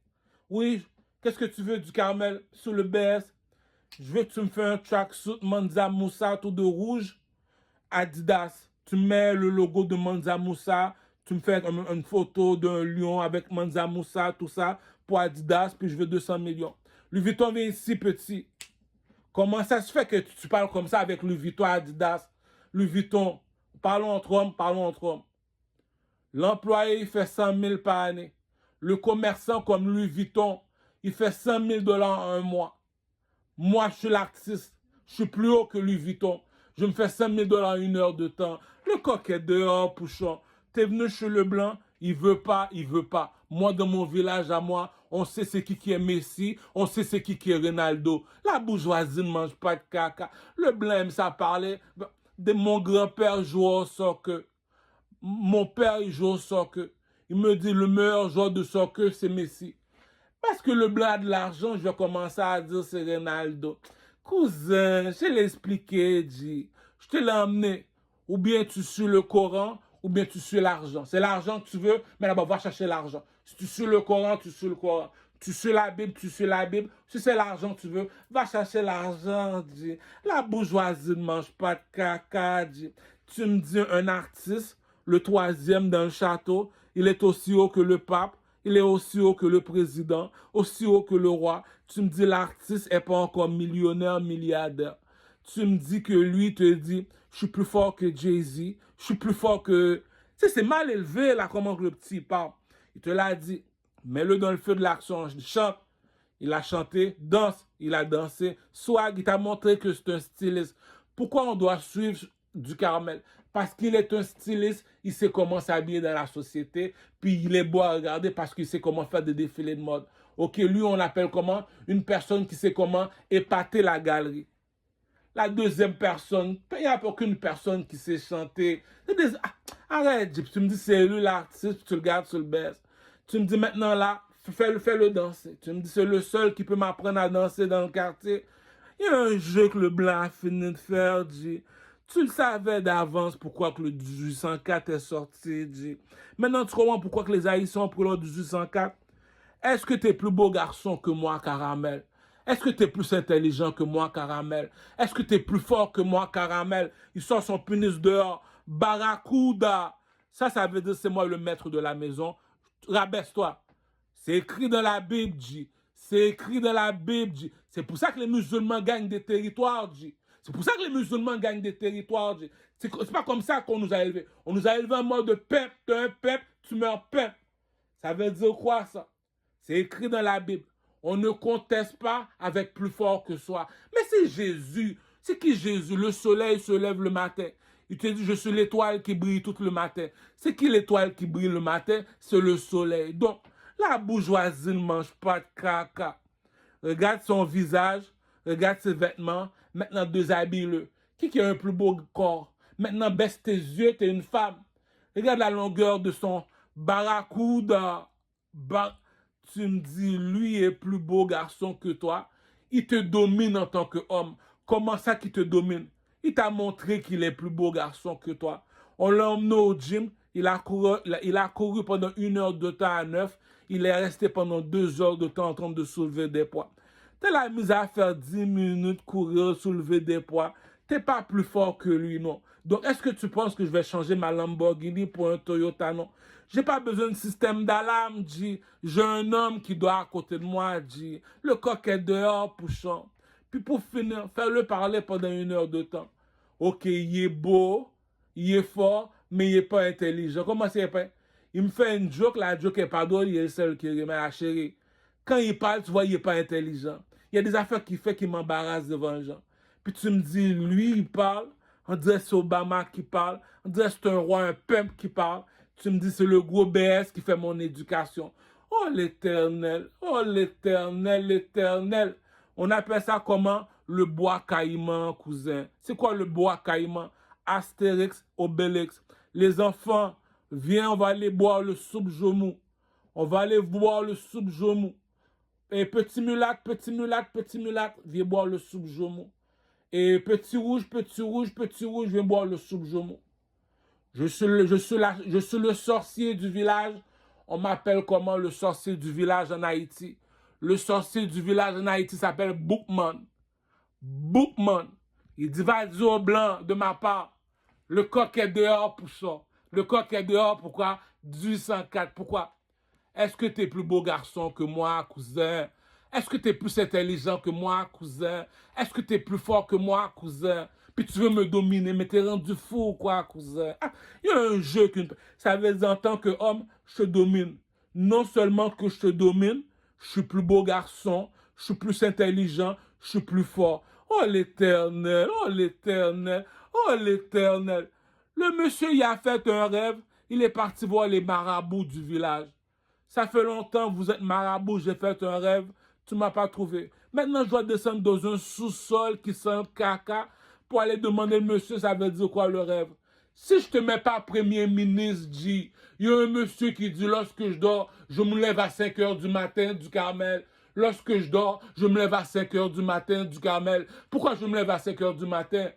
Oui, qu'est-ce que tu veux du Carmel sur le BS? Je veux que tu me fasses un tracksuit Manza Moussa tout de rouge. Adidas. Tu mets le logo de Manza Moussa. Tu me fais une photo d'un lion avec Manza Moussa, tout ça, pour Adidas, puis je veux 200 millions. Louis Vuitton vient ici, petit. Comment ça se fait que tu parles comme ça avec Louis Vuitton, Adidas? Louis Vuitton, parlons entre hommes, parlons entre hommes. L'employé, il fait 100 000 par année. Le commerçant comme Louis Vuitton, il fait 100 000 $ en un mois. Moi, je suis l'artiste. Je suis plus haut que Louis Vuitton. Je me fais 5 000 $ en 1 heure de temps. Le coq est dehors, pouchon. T'es venu chez le blanc, il veut pas, il veut pas. Moi, dans mon village à moi, on sait c'est qui est Messi, on sait c'est qui est Ronaldo. La bourgeoisie ne mange pas de caca. Le blanc aime ça parler. De mon grand-père joue au soccer. Mon père, il joue au soccer. Il me dit le meilleur joueur de soccer, c'est Messi. Parce que le blanc a de l'argent, je vais commencer à dire c'est Ronaldo. Cousin, je l'ai expliqué, dit. Je te l'ai emmené. Ou bien tu suis le Coran, ou bien tu suis l'argent. C'est l'argent que tu veux, mais d'abord, va chercher l'argent. Si tu suis le Coran, tu suis le Coran. Tu suis la Bible, tu suis la Bible. Si c'est l'argent que tu veux, va chercher l'argent, dit. La bourgeoisie ne mange pas de caca, dit. Tu me dis un artiste, le 3e dans le château, il est aussi haut que le pape, il est aussi haut que le président, aussi haut que le roi. Tu me dis l'artiste n'est pas encore millionnaire, milliardaire. Tu me dis que lui te dit, je suis plus fort que Jay-Z, je suis plus fort que... Tu sais, c'est mal élevé, là, comment le petit parle. Il te l'a dit, mets-le dans le feu de l'action, chante. Il a chanté, danse, il a dansé, swag, il t'a montré que c'est un styliste. Pourquoi on doit suivre du Caramel? Parce qu'il est un styliste, il sait comment s'habiller dans la société, puis il est beau à regarder parce qu'il sait comment faire des défilés de mode. Ok, lui on l'appelle comment? Une personne qui sait comment épater la galerie. La deuxième personne, il n'y a aucune personne qui sait chanter. Arrête, Jeep, tu me dis c'est lui l'artiste, tu le gardes sur le baisse. Tu me dis maintenant là, fais-le danser. Tu me dis c'est le seul qui peut m'apprendre à danser dans le quartier. Il y a un jeu que le blanc a fini de faire, G. Tu le savais d'avance pourquoi que le 1804 est sorti, G. Maintenant tu comprends pourquoi que les Haïtiens ont pris le 1804. Est-ce que tu es plus beau garçon que moi, Caramel? Est-ce que tu es plus intelligent que moi, Caramel? Est-ce que tu es plus fort que moi, Caramel? Il sort son pénis dehors. Barracuda. Ça veut dire c'est moi le maître de la maison. Rabaisse-toi. C'est écrit dans la Bible, G. C'est écrit dans la Bible, G. C'est pour ça que les musulmans gagnent des territoires, G. C'est pour ça que les musulmans gagnent des territoires, G. C'est pas comme ça qu'on nous a élevés. On nous a élevés en mode de peuple. T'es un peuple, tu meurs peuple. Ça veut dire quoi, ça? C'est écrit dans la Bible. On ne conteste pas avec plus fort que soi. Mais c'est Jésus. C'est qui Jésus? Le soleil se lève le matin. Il te dit, je suis l'étoile qui brille tout le matin. C'est qui l'étoile qui brille le matin? C'est le soleil. Donc, la bourgeoisie ne mange pas de caca. Regarde son visage, regarde ses vêtements. Maintenant, déshabille-le. Qui a un plus beau corps? Maintenant, baisse tes yeux, t'es une femme. Regarde la longueur de son barracuda. Tu me dis, lui est plus beau garçon que toi. Il te domine en tant qu'homme. Comment ça qu'il te domine? Il t'a montré qu'il est plus beau garçon que toi. On l'a emmené au gym. Il a couru pendant 1 heure de temps à 9. Il est resté pendant 2 heures de temps en train de soulever des poids. Tu l'as mis à faire 10 minutes, courir, soulever des poids. Tu n'es pas plus fort que lui, non. Donc, est-ce que tu penses que je vais changer ma Lamborghini pour un Toyota, non? J'ai pas besoin de système d'alarme, G. J'ai un homme qui doit à côté de moi, G. Le coq est dehors, poussant. Puis pour finir, fais-le parler pendant 1 heure de temps. Ok, il est beau, il est fort, mais il n'est pas intelligent. Comment c'est pas? Il me fait une joke, la joke est pas drôle, il est le seul qui remet la chérie. Quand il parle, tu vois, il n'est pas intelligent. Il y a des affaires qu'il fait qui m'embarrassent devant les gens. Puis tu me dis, lui, il parle, on dirait c'est Obama qui parle, on dirait c'est un roi, un pimp qui parle. Tu me dis, c'est le gros BS qui fait mon éducation. Oh l'éternel, oh l'éternel, l'éternel. On appelle ça comment? Le bois caïman, cousin. C'est quoi le bois caïman? Astérix, Obélix. Les enfants, viens, on va aller boire le soupe Jomou. On va aller boire le soupe Jomou. Et petit mulâtre, petit mulâtre, petit mulâtre, viens boire le soupe Jomou. Et petit rouge, petit rouge, petit rouge, viens boire le soupe Jomou. Je suis le sorcier du village. On m'appelle comment le sorcier du village en Haïti? Le sorcier du village en Haïti s'appelle Bookman. Bookman. Il dit, va dire au blanc de ma part. Le coq est dehors pour ça. Le coq est dehors, pourquoi? 1804, pourquoi? Est-ce que tu es plus beau garçon que moi, cousin? Est-ce que tu es plus intelligent que moi, cousin? Est-ce que tu es plus fort que moi, cousin? Puis tu veux me dominer, mais t'es rendu fou, quoi, cousin? Il y a un jeu ça veut dire en tant qu'homme, je te domine. Non seulement que je te domine, je suis plus beau garçon, je suis plus intelligent, je suis plus fort. Oh l'éternel, oh l'éternel, oh l'éternel. Le monsieur y a fait un rêve, il est parti voir les marabouts du village. Ça fait longtemps, vous êtes marabout, j'ai fait un rêve, tu m'as pas trouvé. Maintenant, je dois descendre dans un sous-sol qui sent caca pour aller demander au monsieur, ça veut dire quoi le rêve? Si je te mets pas premier ministre, G, il y a un monsieur qui dit, lorsque je dors, je me lève à 5 heures du matin du Carmel. Lorsque je dors, je me lève à 5 heures du matin du Carmel. Pourquoi je me lève à 5 heures du matin?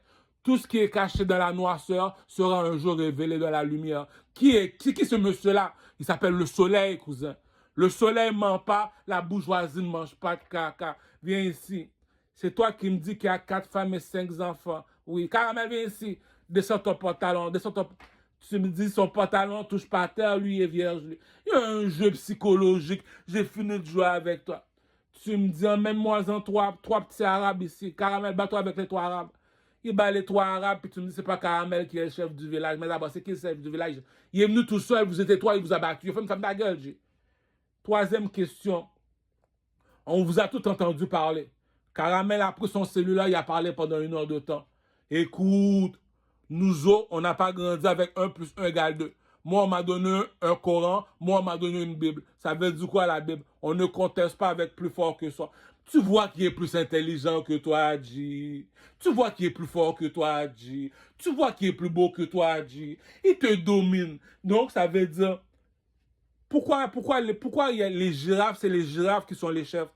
Tout ce qui est caché dans la noirceur sera un jour révélé dans la lumière. Qui est ce monsieur-là? Il s'appelle le soleil, cousin. Le soleil ne ment pas, la bourgeoisie ne mange pas de caca. Viens ici. C'est toi qui me dis qu'il y a 4 femmes et 5 enfants. Oui, Caramel, viens ici. Descends ton pantalon, descends ton... Tu me dis son pantalon touche pas à terre, lui est vierge. Lui. Il y a un jeu psychologique. J'ai fini de jouer avec toi. Tu me dis, emmène-moi-en trois petits arabes ici. Caramel, bats-toi avec les 3 arabes. Il bat les trois arabes, puis tu me dis, c'est pas Caramel qui est le chef du village. Mais d'abord, c'est qui le chef du village? Il est venu tout seul, vous étiez trois, il vous a battu. Il a fait une femme de la gueule, G. Troisième question. On vous a tout entendu parler. Caramel a pris son cellulaire, il a parlé pendant 1 heure de temps. Écoute, nous autres, on n'a pas grandi avec 1 plus 1 égale 2. Moi, on m'a donné un Coran, moi, on m'a donné une Bible. Ça veut dire quoi la Bible? On ne conteste pas avec plus fort que soi. Tu vois qui est plus intelligent que toi, Adji. Tu vois qui est plus fort que toi, Adji. Tu vois qui est plus beau que toi, Adji. Il te domine. Donc, ça veut dire, pourquoi il y a les girafes, c'est les girafes qui sont les chefs.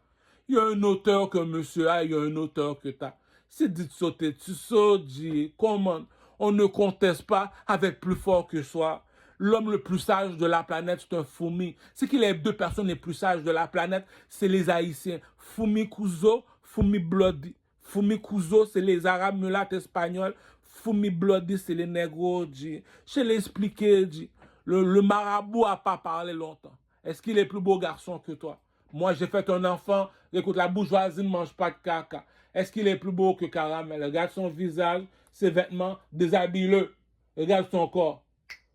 Il y a un auteur que monsieur a, il y a un auteur que t'as. C'est dit de sauter, tu sautes, dis, comment? On ne conteste pas avec plus fort que soi. L'homme le plus sage de la planète, c'est un Fumi. C'est qu'il y a 2 personnes les plus sages de la planète, c'est les Haïtiens. Fumi Kuzo, Fumi Bloody. Fumi Kuzo, c'est les Arabes mulattes espagnols. Fumi Bloody, c'est les négros, dis. Je l'ai expliqué, dis. Le marabout a pas parlé longtemps. Est-ce qu'il est plus beau garçon que toi? Moi, j'ai fait un enfant. Écoute, la bourgeoisie ne mange pas de caca. Est-ce qu'il est plus beau que Caramel? Regarde son visage, ses vêtements, déshabille-le. Regarde son corps.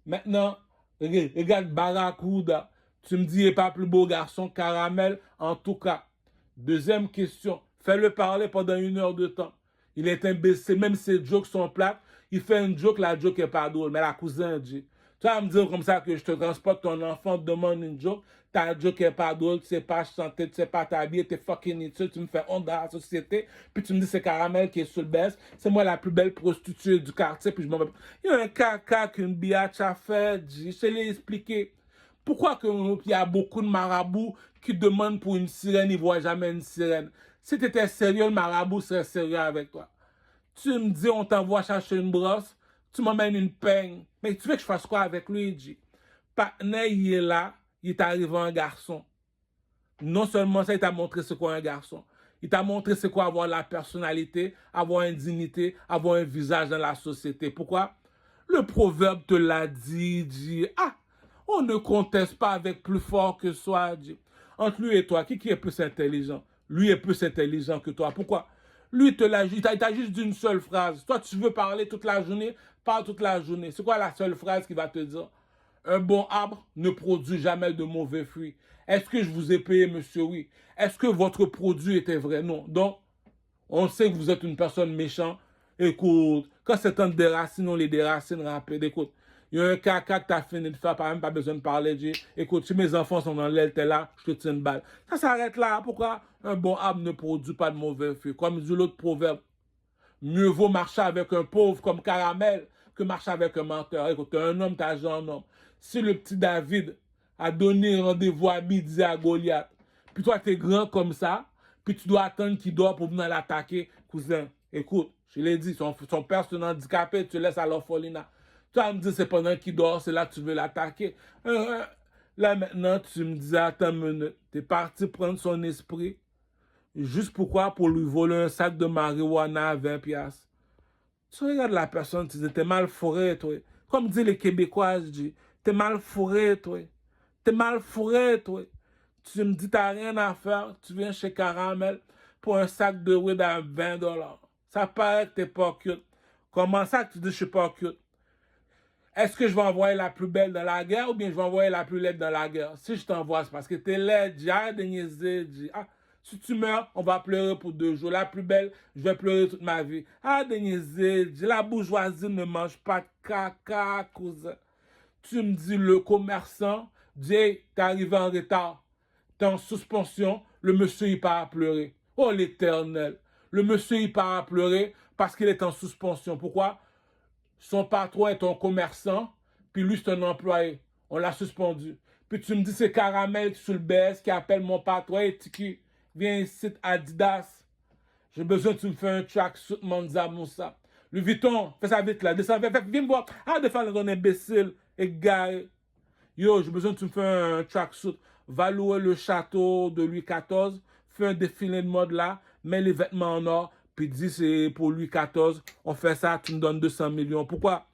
Maintenant, regarde Barracuda. Tu me dis, il n'est pas plus beau garçon que Caramel? En tout cas. Deuxième question. Fais-le parler pendant 1 heure de temps. Il est imbécile. Même si ses jokes sont plates, il fait une joke, la joke n'est pas drôle. Mais la cousine dit. Tu vas me dire comme ça que je te transporte ton enfant, te demande une joke, ta joke n'est pas drôle, tu sais pas chanter, tu sais pas t'habiller, t'es fucking inutile, tu me fais honte dans la société, puis tu me dis c'est Caramel qui est sur le baisse, c'est moi la plus belle prostituée du quartier, puis je m'en vais. Il y a un caca qu'une biatch a fait, je te l'ai expliqué. Pourquoi il y a beaucoup de marabouts qui demandent pour une sirène, ils ne voient jamais une sirène? Si tu étais sérieux, le marabout serait sérieux avec toi. Tu me dis, on t'envoie chercher une brosse, tu m'emmènes une peigne. Mais tu veux que je fasse quoi avec lui, il dit. Patnais, il est là, il est arrivé un garçon. Non seulement ça, il t'a montré c'est quoi un garçon. Il t'a montré c'est quoi avoir la personnalité, avoir une dignité, avoir un visage dans la société. Pourquoi? Le proverbe te l'a dit, ah, on ne conteste pas avec plus fort que soi, dit. Entre lui et toi, qui est plus intelligent? Lui est plus intelligent que toi. Pourquoi? Lui, il t'a juste dit une seule phrase. Toi, tu veux parler toute la journée, parle toute la journée. C'est quoi la seule phrase qu'il va te dire? Un bon arbre ne produit jamais de mauvais fruits. Est-ce que je vous ai payé, monsieur? Oui. Est-ce que votre produit était vrai? Non. Donc, on sait que vous êtes une personne méchante. Écoute, quand c'est un déracine, on les déracine rapide. Écoute, il y a un caca que tu as fini de faire, pas même pas besoin de parler. Dis, écoute, si mes enfants sont dans l'aile, t'es là, je te tiens une balle. Ça s'arrête là. Pourquoi? Un bon arbre ne produit pas de mauvais fruits. Comme dit l'autre proverbe, mieux vaut marcher avec un pauvre comme Caramel que marcher avec un menteur. Écoute, t'es un homme, t'as un homme. Si le petit David a donné rendez-vous à midi à Goliath, puis toi, t'es grand comme ça, puis tu dois attendre qu'il dort pour venir l'attaquer, cousin. Écoute, je l'ai dit, son père c'est un handicapé, tu laisses à l'orphelinat. Tu vas me dire, c'est pendant qu'il dort, c'est là que tu veux l'attaquer. Là, maintenant, tu me dis, attends une minute, t'es parti prendre son esprit. Juste pourquoi? Pour lui voler un sac de marijuana à 20 piastres. Tu regardes la personne, tu dis, t'es mal fourré, toi. Comme disent les Québécois, je dis, t'es mal fourré, toi. T'es mal fourré, toi. Tu me dis, t'as rien à faire, tu viens chez Caramel pour un sac de weed à 20 $. Ça paraît que t'es pas cute. Comment ça que tu dis, je suis pas cute? Est-ce que je vais envoyer la plus belle dans la guerre ou bien je vais envoyer la plus laide dans la guerre? Si je t'envoie, c'est parce que t'es laide, arrête de niaiser, ah, si tu meurs, on va pleurer pour 2 jours. La plus belle, je vais pleurer toute ma vie. Arrête de niaiser, la bourgeoisie ne mange pas de caca, cousin. Tu me dis, le commerçant, t'es arrivé en retard. T'es en suspension, le monsieur il part à pleurer. Oh l'éternel. Le monsieur il part à pleurer parce qu'il est en suspension. Pourquoi? Son patron est un commerçant, puis lui c'est un employé. On l'a suspendu. Puis tu me dis c'est Caramel sur le BS qui appelle mon patron. Hey Tiki, viens ici Adidas. J'ai besoin que tu me fais un tracksuit Manza Moussa. Louis Vuitton, fais ça vite là. Descends, viens me voir. Arrête de faire ton imbécile, égaré. Yo, j'ai besoin que tu me fais un tracksuit. Va louer le château de Louis XIV. Fais un défilé de mode là. Mets les vêtements en or. Puis dis c'est pour Louis XIV. On fait ça, tu me donnes 200 millions. Pourquoi?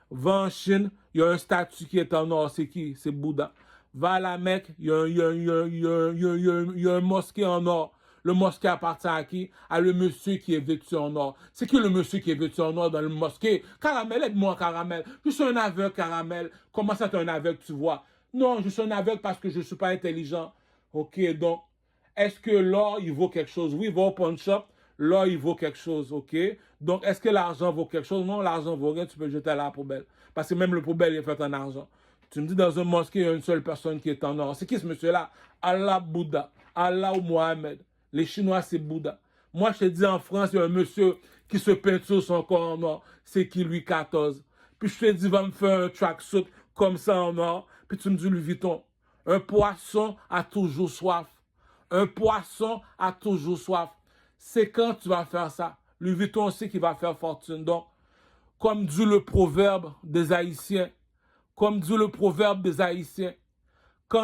Va en Chine, il y a un statut qui est en or. C'est qui? C'est Bouddha. Va à la Mecque, il y a un mosquée en or. Le mosquée appartient à qui? À le monsieur qui est vêtu en or. C'est qui le monsieur qui est vêtu en or dans le mosquée? Caramel, aide-moi, Caramel. Je suis un aveugle, Caramel. Comment ça, t'es un aveugle, tu vois? Non, je suis un aveugle parce que je ne suis pas intelligent. Ok, donc, est-ce que l'or, il vaut quelque chose? Oui, il vaut au pawn shop. L'or, il vaut quelque chose, ok? Donc, est-ce que l'argent vaut quelque chose? Non, l'argent vaut rien, tu peux le jeter à la poubelle. Parce que même le poubelle est fait en argent. Tu me dis, dans un mosquée, il y a une seule personne qui est en or. C'est qui ce monsieur-là? Allah Bouddha. Allah ou Mohamed. Les Chinois, c'est Bouddha. Moi, je te dis, en France, il y a un monsieur qui se peinture son corps en or. C'est qui, Louis XIV. Puis je te dis, va me faire un tracksuit comme ça en or. Puis tu me dis, Louis Vuitton. Un poisson a toujours soif. Un poisson a toujours soif. C'est quand tu vas faire ça. Louis Vuitton sait qu'il va faire fortune. Donc, comme dit le proverbe des Haïtiens, quand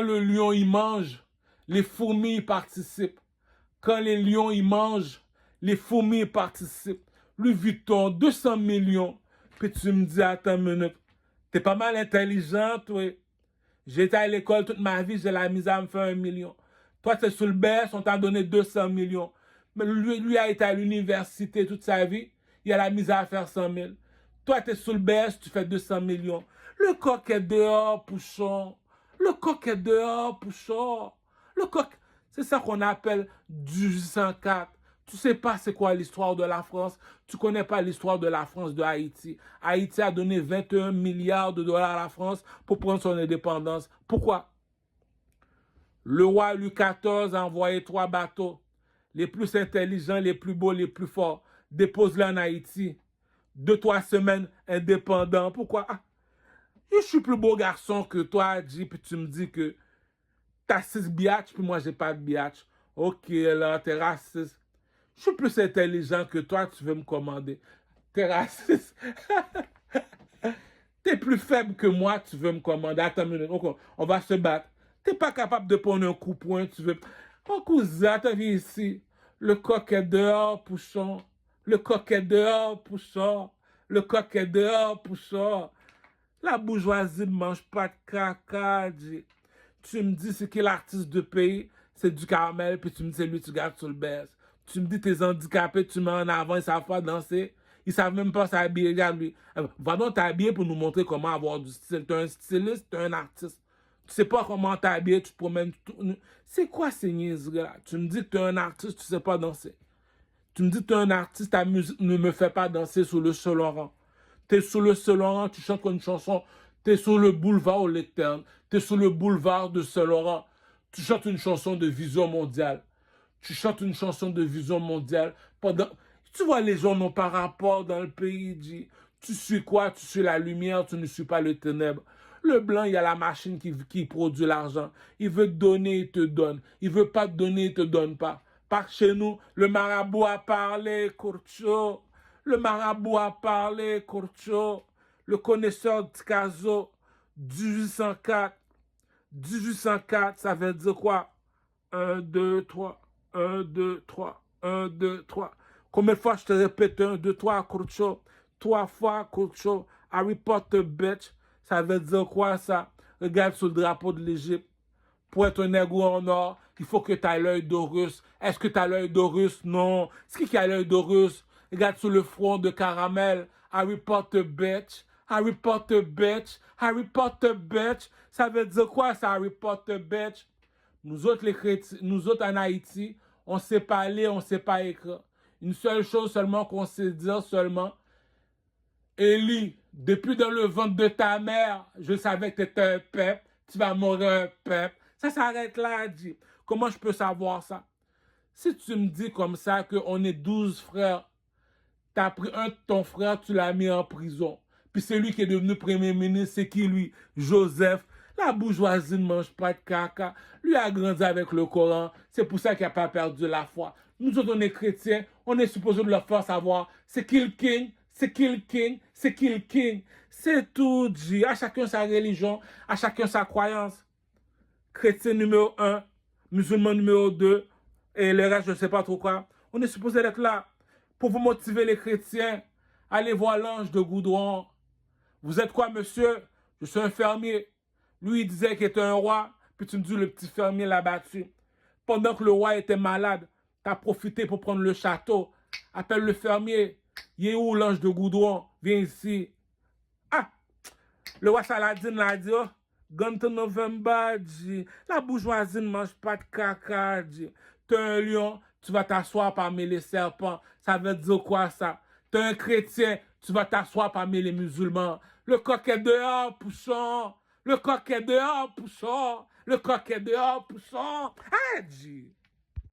le lion y mange, les fourmis y participent. Quand les lions y mangent, les fourmis y participent. Louis Vuitton, 200 millions. Puis tu me dis, attends une minute, t'es pas mal intelligente, oui. J'étais à l'école toute ma vie, j'ai la misère à me faire 1 million. Toi, tu es sur le BES, on t'a donné 200 millions. Mais lui a été à l'université toute sa vie, il a la misère à faire 100 000. Toi, tu es sur le BES, tu fais 200 millions. Le coq est dehors, Pouchon. Le coq est dehors, Pouchon. Le coq, c'est ça qu'on appelle du 804. Tu sais pas c'est quoi l'histoire de la France. Tu connais pas l'histoire de la France de Haïti. Haïti a donné 21 milliards de dollars à la France pour prendre son indépendance. Pourquoi? Le roi Louis XIV a envoyé 3 bateaux. Les plus intelligents, les plus beaux, les plus forts. Dépose-les en Haïti. 2-3 semaines indépendant. Pourquoi? Ah, je suis plus beau garçon que toi, G, puis tu me dis que t'as 6 biatchs, puis moi j'ai pas de biatch. Ok, là, t'es raciste. Je suis plus intelligent que toi, tu veux me commander. T'es raciste. T'es plus faible que moi, tu veux me commander. Attends une minute, on va se battre. T'es pas capable de prendre un coup poing, tu veux... Oh, cousin, t'as vu ici. Le coq est dehors, Pouchon. Le coq est dehors, Pouchon. Le coq est dehors, Pouchon. La bourgeoisie ne mange pas de caca, G. Tu me dis c'est qui l'artiste de pays, c'est du Caramel, puis tu me dis c'est lui tu gardes sur le baisse. Tu me dis t'es handicapé, tu mets en avant, ils savent pas danser. Ils savent même pas s'habiller, regarde lui. Va donc t'habiller pour nous montrer comment avoir du style. T'es un styliste, t'es un artiste. Tu sais pas comment t'habiller, tu te promènes tout. C'est quoi ces niaiseries-là? Tu me dis que t'es un artiste, tu sais pas danser. Tu me dis que t'es un artiste, ta musique ne me fait pas danser sur le Saint-Laurent. T'es sur le Saint-Laurent, tu chantes une chanson. T'es sur le boulevard au Lectern. T'es sur le boulevard de Saint-Laurent. Tu chantes une chanson de vision mondiale. Tu chantes une chanson de vision mondiale. Tu vois, les gens n'ont pas rapport dans le pays. Tu suis quoi? Tu suis la lumière, tu ne suis pas le ténèbre. Le blanc, il y a la machine qui produit l'argent. Il veut te donner, il te donne. Il veut pas te donner, il te donne pas. Par chez nous, le marabout a parlé, Kurcho. Le marabout a parlé, Kurcho. Le connaisseur de Tikazo, 1804. 1804, ça veut dire quoi? 1, 2, 3. 1, 2, 3. 1, 2, 3. Combien de fois je te répète 1, 2, 3, Kurcho? 3 fois, Kurcho. Harry Potter, bitch. Ça veut dire quoi, ça? Regarde sur le drapeau de l'Égypte. Pour être un nègre en or, il faut que tu aies l'œil d'Horus. Est-ce que tu as l'œil d'Horus? Non. C'est qui a l'œil d'Horus? Regarde sur le front de Caramel. Harry Potter, bitch. Harry Potter, bitch. Harry Potter, bitch. Ça veut dire quoi, ça, Harry Potter, bitch? Nous autres, les chrétiens, nous autres en Haïti, on ne sait pas lire, on ne sait pas écrire. Une seule chose seulement qu'on sait dire seulement. Élie, depuis dans le ventre de ta mère, je savais que tu étais un peuple. Tu vas mourir un peuple. Ça s'arrête là, dit. Comment je peux savoir ça? Si tu me dis comme ça qu'on est 12 frères, tu as pris un de ton frère, tu l'as mis en prison. Puis c'est lui qui est devenu premier ministre, c'est qui lui? Joseph. La bourgeoisie ne mange pas de caca. Lui a grandi avec le Coran. C'est pour ça qu'il n'a pas perdu la foi. Nous autres, on est chrétiens. On est supposé de leur faire savoir c'est qui le king, c'est qui le king, c'est qui le king. C'est tout, dit. À chacun sa religion, à chacun sa croyance. Chrétien numéro 1, musulman numéro 2, et le reste, je ne sais pas trop quoi. On est supposé être là pour vous motiver les chrétiens. Allez voir l'ange de Goudron. Vous êtes quoi, monsieur? Je suis un fermier. Lui, il disait qu'il était un roi, puis tu me dis le petit fermier l'a battu. Pendant que le roi était malade, t'as profité pour prendre le château. Appelle le fermier. Il est où l'ange de Goudron? Viens ici. Ah! Le roi Saladin l'a dit, oh, Gante November, dit, la bourgeoisie ne mange pas de caca, dit. T'es un lion, tu vas t'asseoir parmi les serpents. Ça veut dire quoi ça? T'es un chrétien, tu vas t'asseoir parmi les musulmans. Le coq est dehors, poussons. Le coq est dehors, poussons. Le coq est dehors, poussons. Ah, dit.